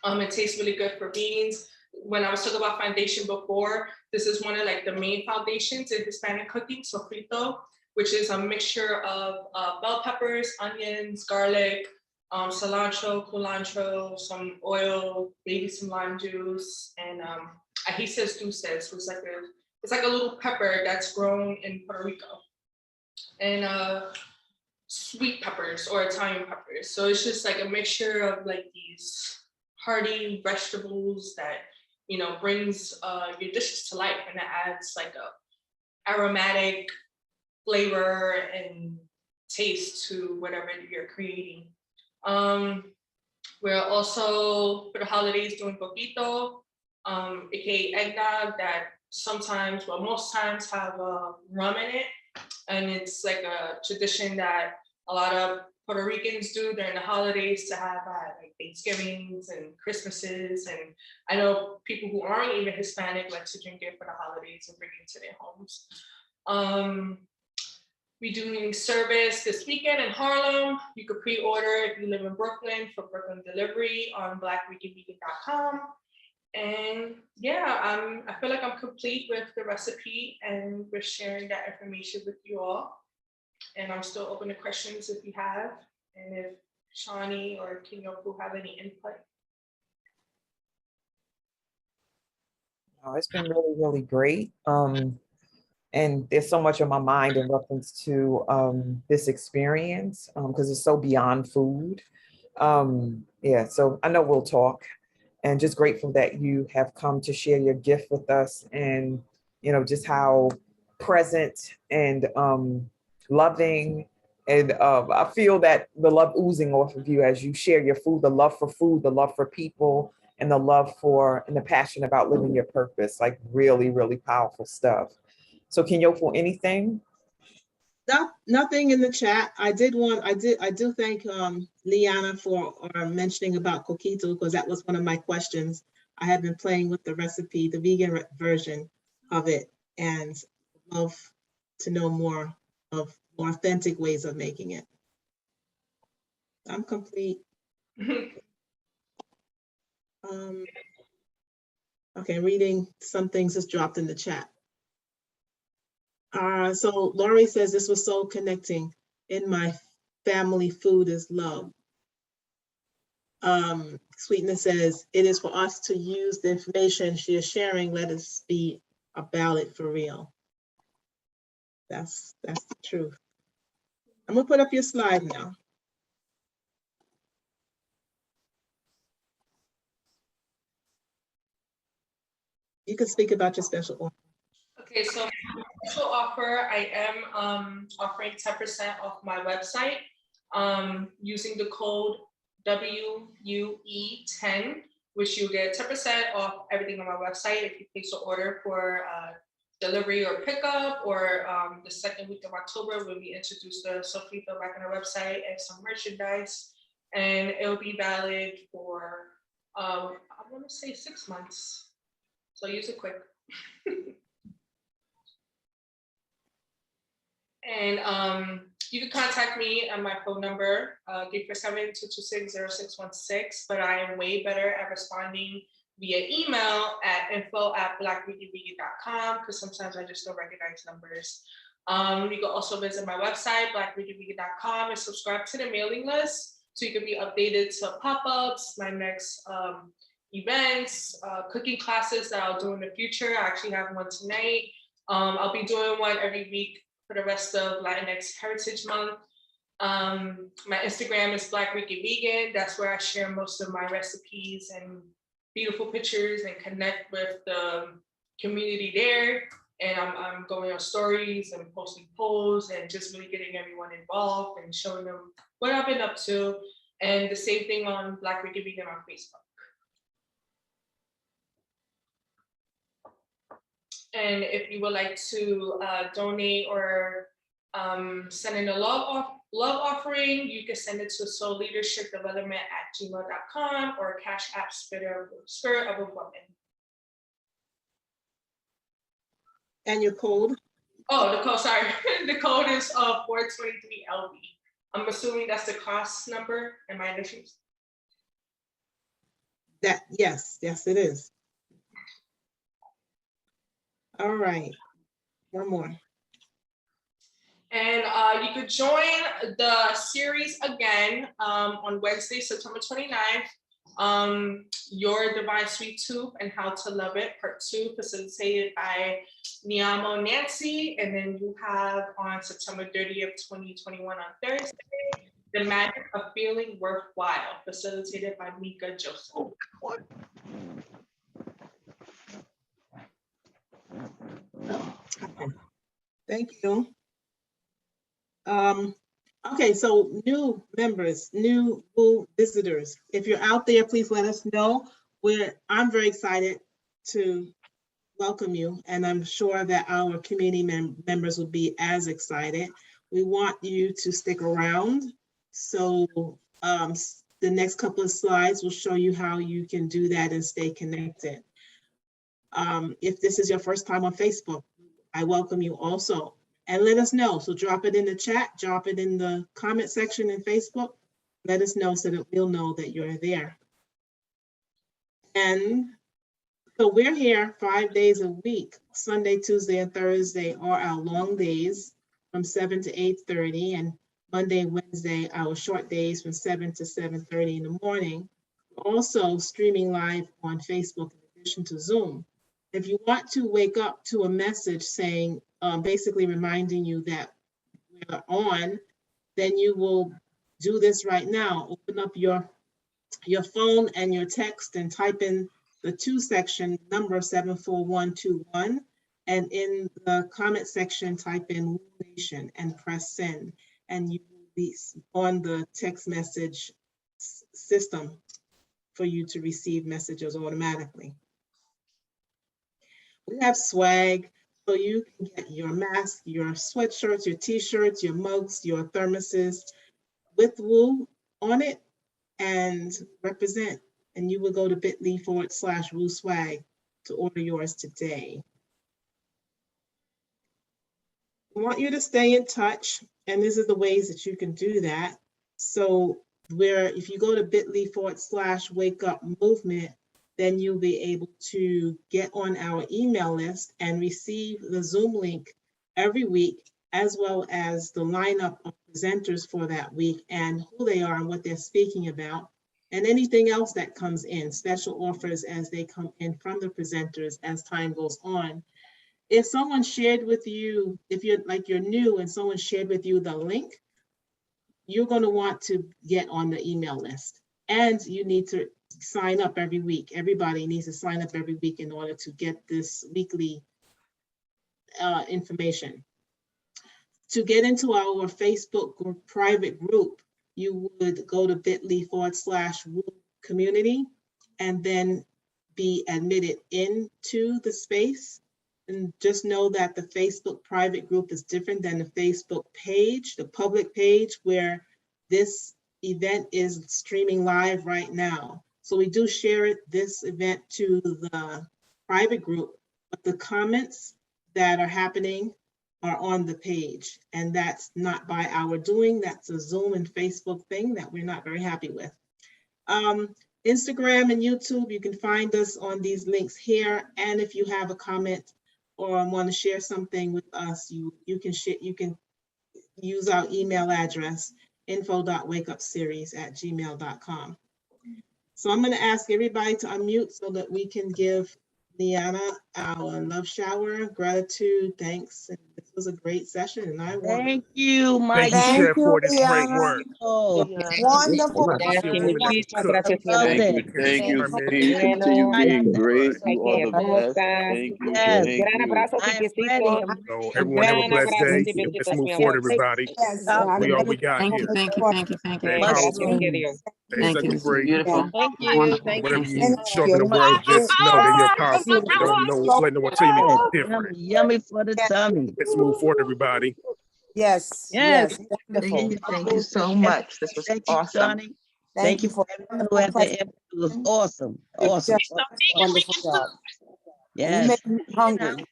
[SPEAKER 2] It tastes really good for beans. When I was talking about foundation before, this is one of like the main foundations in Hispanic cooking, sofrito, which is a mixture of bell peppers, onions, garlic, cilantro, culantro, some oil, maybe some lime juice, and ajíes dulces, which is it's like a little pepper that's grown in Puerto Rico, and sweet peppers or Italian peppers. So it's just like a mixture of like these hearty vegetables that, you know, brings your dishes to life, and it adds like a aromatic flavor and taste to whatever you're creating. We're also, for the holidays, doing coquito, aka eggnog, that sometimes, well, most times have rum in it. And it's like a tradition that a lot of Puerto Ricans do during the holidays to have at like Thanksgivings and Christmases. And I know people who aren't even Hispanic like to drink it for the holidays and bring it to their homes. We're doing service this weekend in Harlem. You could pre-order if you live in Brooklyn for Brooklyn delivery on blackricanvegan.com. And yeah, I feel like I'm complete with the recipe and with sharing that information with you all. And I'm still open to questions if you have, and if Shawnee or Kinyoku have any input.
[SPEAKER 1] Oh, it's been really, really great. And there's so much on my mind in reference to this experience because it's so beyond food. Yeah, so I know we'll talk, and just grateful that you have come to share your gift with us, and you know just how present and loving, and I feel that the love oozing off of you as you share your food, the love for people, and the love for and the passion about living your purpose. Like really, really powerful stuff. So Kinyofu, anything?
[SPEAKER 7] Nothing in the chat. I do thank Liana for mentioning about coquito, because that was one of my questions. I have been playing with the recipe, the vegan version of it, and love to know more authentic ways of making it. I'm complete. Okay, reading some things that's dropped in the chat. So Laurie says, this was so connecting. In my family, food is love. Sweetness says, it is for us to use the information she is sharing. Let us be about it for real. That's the truth. I'm gonna put up your slide now. You can speak about your special offer.
[SPEAKER 2] Okay, so special offer, I am offering 10% off my website using the code WUE10, which you get 10% off everything on my website if you place an order for delivery or pickup, or the second week of October when we introduce the sofrito back on our website and some merchandise, and it'll be valid for I want to say 6 months. So use it quick. And you can contact me on my phone number, 347-226-0616, but I am way better at responding via email at info@blackricanvegan.com, because sometimes I just don't recognize numbers. You can also visit my website, blackricanvegan.com, and subscribe to the mailing list so you can be updated to pop-ups, my next events, cooking classes that I'll do in the future. I actually have one tonight. I'll be doing one every week for the rest of Latinx Heritage Month. My Instagram is Black Rican Vegan. That's where I share most of my recipes and beautiful pictures and connect with the community there. And I'm going on stories and posting polls and just really getting everyone involved and showing them what I've been up to. And the same thing on Black Rican Vegan on Facebook. And if you would like to donate or send in a love offering, you can send it to soulleadershipdevelopment@gmail.com or Cash App Spirit of a Woman.
[SPEAKER 7] And your code?
[SPEAKER 2] Oh, the code, sorry. The code is 423LB. I'm assuming that's the class number and my initials.
[SPEAKER 7] Yes, it is. All right, one more.
[SPEAKER 2] And you could join the series again on Wednesday, September 29th. Your Divine Sweet Tooth and How to Love It, Part 2, facilitated by Niamo Nancy. And then you have on September 30th, 2021 on Thursday, The Magic of Feeling Worthwhile, facilitated by Mika Joseph.
[SPEAKER 7] Thank you. Okay, so new members, new visitors. If you're out there, please let us know. I'm very excited to welcome you, and I'm sure that our community members will be as excited. We want you to stick around. So the next couple of slides will show you how you can do that and stay connected. If this is your first time on Facebook, I welcome you also. And let us know. So drop it in the chat, drop it in the comment section in Facebook. Let us know so that we'll know that you're there. And so we're here 5 days a week. Sunday, Tuesday, and Thursday are our long days from 7 to 8:30, and Monday and Wednesday, our short days from 7 to 7:30 in the morning. We're also streaming live on Facebook in addition to Zoom. If you want to wake up to a message saying, basically reminding you that we're on, then you will do this right now. Open up your phone and your text and type in the to section number 74121, and in the comment section type in Woo Nation and press send, and you will be on the text message system for you to receive messages automatically. We have swag, so you can get your mask, your sweatshirts, your t-shirts, your mugs, your thermoses with Woo on it and represent. And you will go to bit.ly/Woo Swag to order yours today. I want you to stay in touch, and this is the ways that you can do that. So if you go to bit.ly/Wake Up Movement, then you'll be able to get on our email list and receive the Zoom link every week, as well as the lineup of presenters for that week and who they are and what they're speaking about, and anything else that comes in, special offers as they come in from the presenters as time goes on. If someone shared with you, if you're new and someone shared with you the link, you're going to want to get on the email list, and you need to sign up every week. Everybody needs to sign up every week in order to get this weekly information. To get into our Facebook group, private group, you would go to bit.ly/Woo Community and then be admitted into the space. And just know that the Facebook private group is different than the Facebook page, the public page where this event is streaming live right now. So we do share this event to the private group, but the comments that are happening are on the page, and that's not by our doing. That's a Zoom and Facebook thing that we're not very happy with. Instagram and YouTube, you can find us on these links here, and if you have a comment or want to share something with us, you can use our email address, info.wakeupseries@gmail.com. So I'm going to ask everybody to unmute so that we can give Lyana our love shower, gratitude, thanks. And this was a great session, and I want.
[SPEAKER 3] Thank you, Mike.
[SPEAKER 4] Thank you, Chef, for this great
[SPEAKER 11] Lyana.
[SPEAKER 4] work.
[SPEAKER 3] Oh,
[SPEAKER 11] Wonderful.
[SPEAKER 4] Your woman is a cook.
[SPEAKER 3] I love it.
[SPEAKER 13] Thank you.
[SPEAKER 4] Amen.
[SPEAKER 13] Continue being great.
[SPEAKER 3] Thank
[SPEAKER 13] You are the best. Thank you.
[SPEAKER 3] Yes.
[SPEAKER 13] Thank you.
[SPEAKER 3] I'm ready.
[SPEAKER 4] So everyone have a blessed day. Let's move forward, everybody.
[SPEAKER 11] Yes,
[SPEAKER 4] We all we got here.
[SPEAKER 14] Thank you.
[SPEAKER 4] Stay
[SPEAKER 3] Much
[SPEAKER 4] powerful.
[SPEAKER 3] love.
[SPEAKER 4] Stay
[SPEAKER 14] Thank you.
[SPEAKER 4] celebrate.
[SPEAKER 14] Beautiful.
[SPEAKER 12] Thank you.
[SPEAKER 14] Wonderful.
[SPEAKER 12] Thank
[SPEAKER 4] Whatever
[SPEAKER 12] you.
[SPEAKER 4] you
[SPEAKER 11] Thank
[SPEAKER 4] show up in
[SPEAKER 11] you.
[SPEAKER 4] the world, just know that you're powerful.
[SPEAKER 11] Beautiful.
[SPEAKER 4] Let no one tell you anything different.
[SPEAKER 3] Yummy, yummy for the tummy.
[SPEAKER 4] Let's move forward, everybody.
[SPEAKER 11] Yes,
[SPEAKER 3] Yes.
[SPEAKER 11] wonderful.
[SPEAKER 14] Thank you so much. This was
[SPEAKER 3] Thank you,
[SPEAKER 14] awesome.
[SPEAKER 3] Johnny.
[SPEAKER 11] Thank you
[SPEAKER 3] for
[SPEAKER 11] for
[SPEAKER 3] everyone who had their input. It was awesome.
[SPEAKER 11] Good
[SPEAKER 3] Awesome.
[SPEAKER 11] job. Wonderful job. And you
[SPEAKER 3] Yes.
[SPEAKER 11] make me hungry.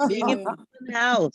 [SPEAKER 3] Vegan food in the house.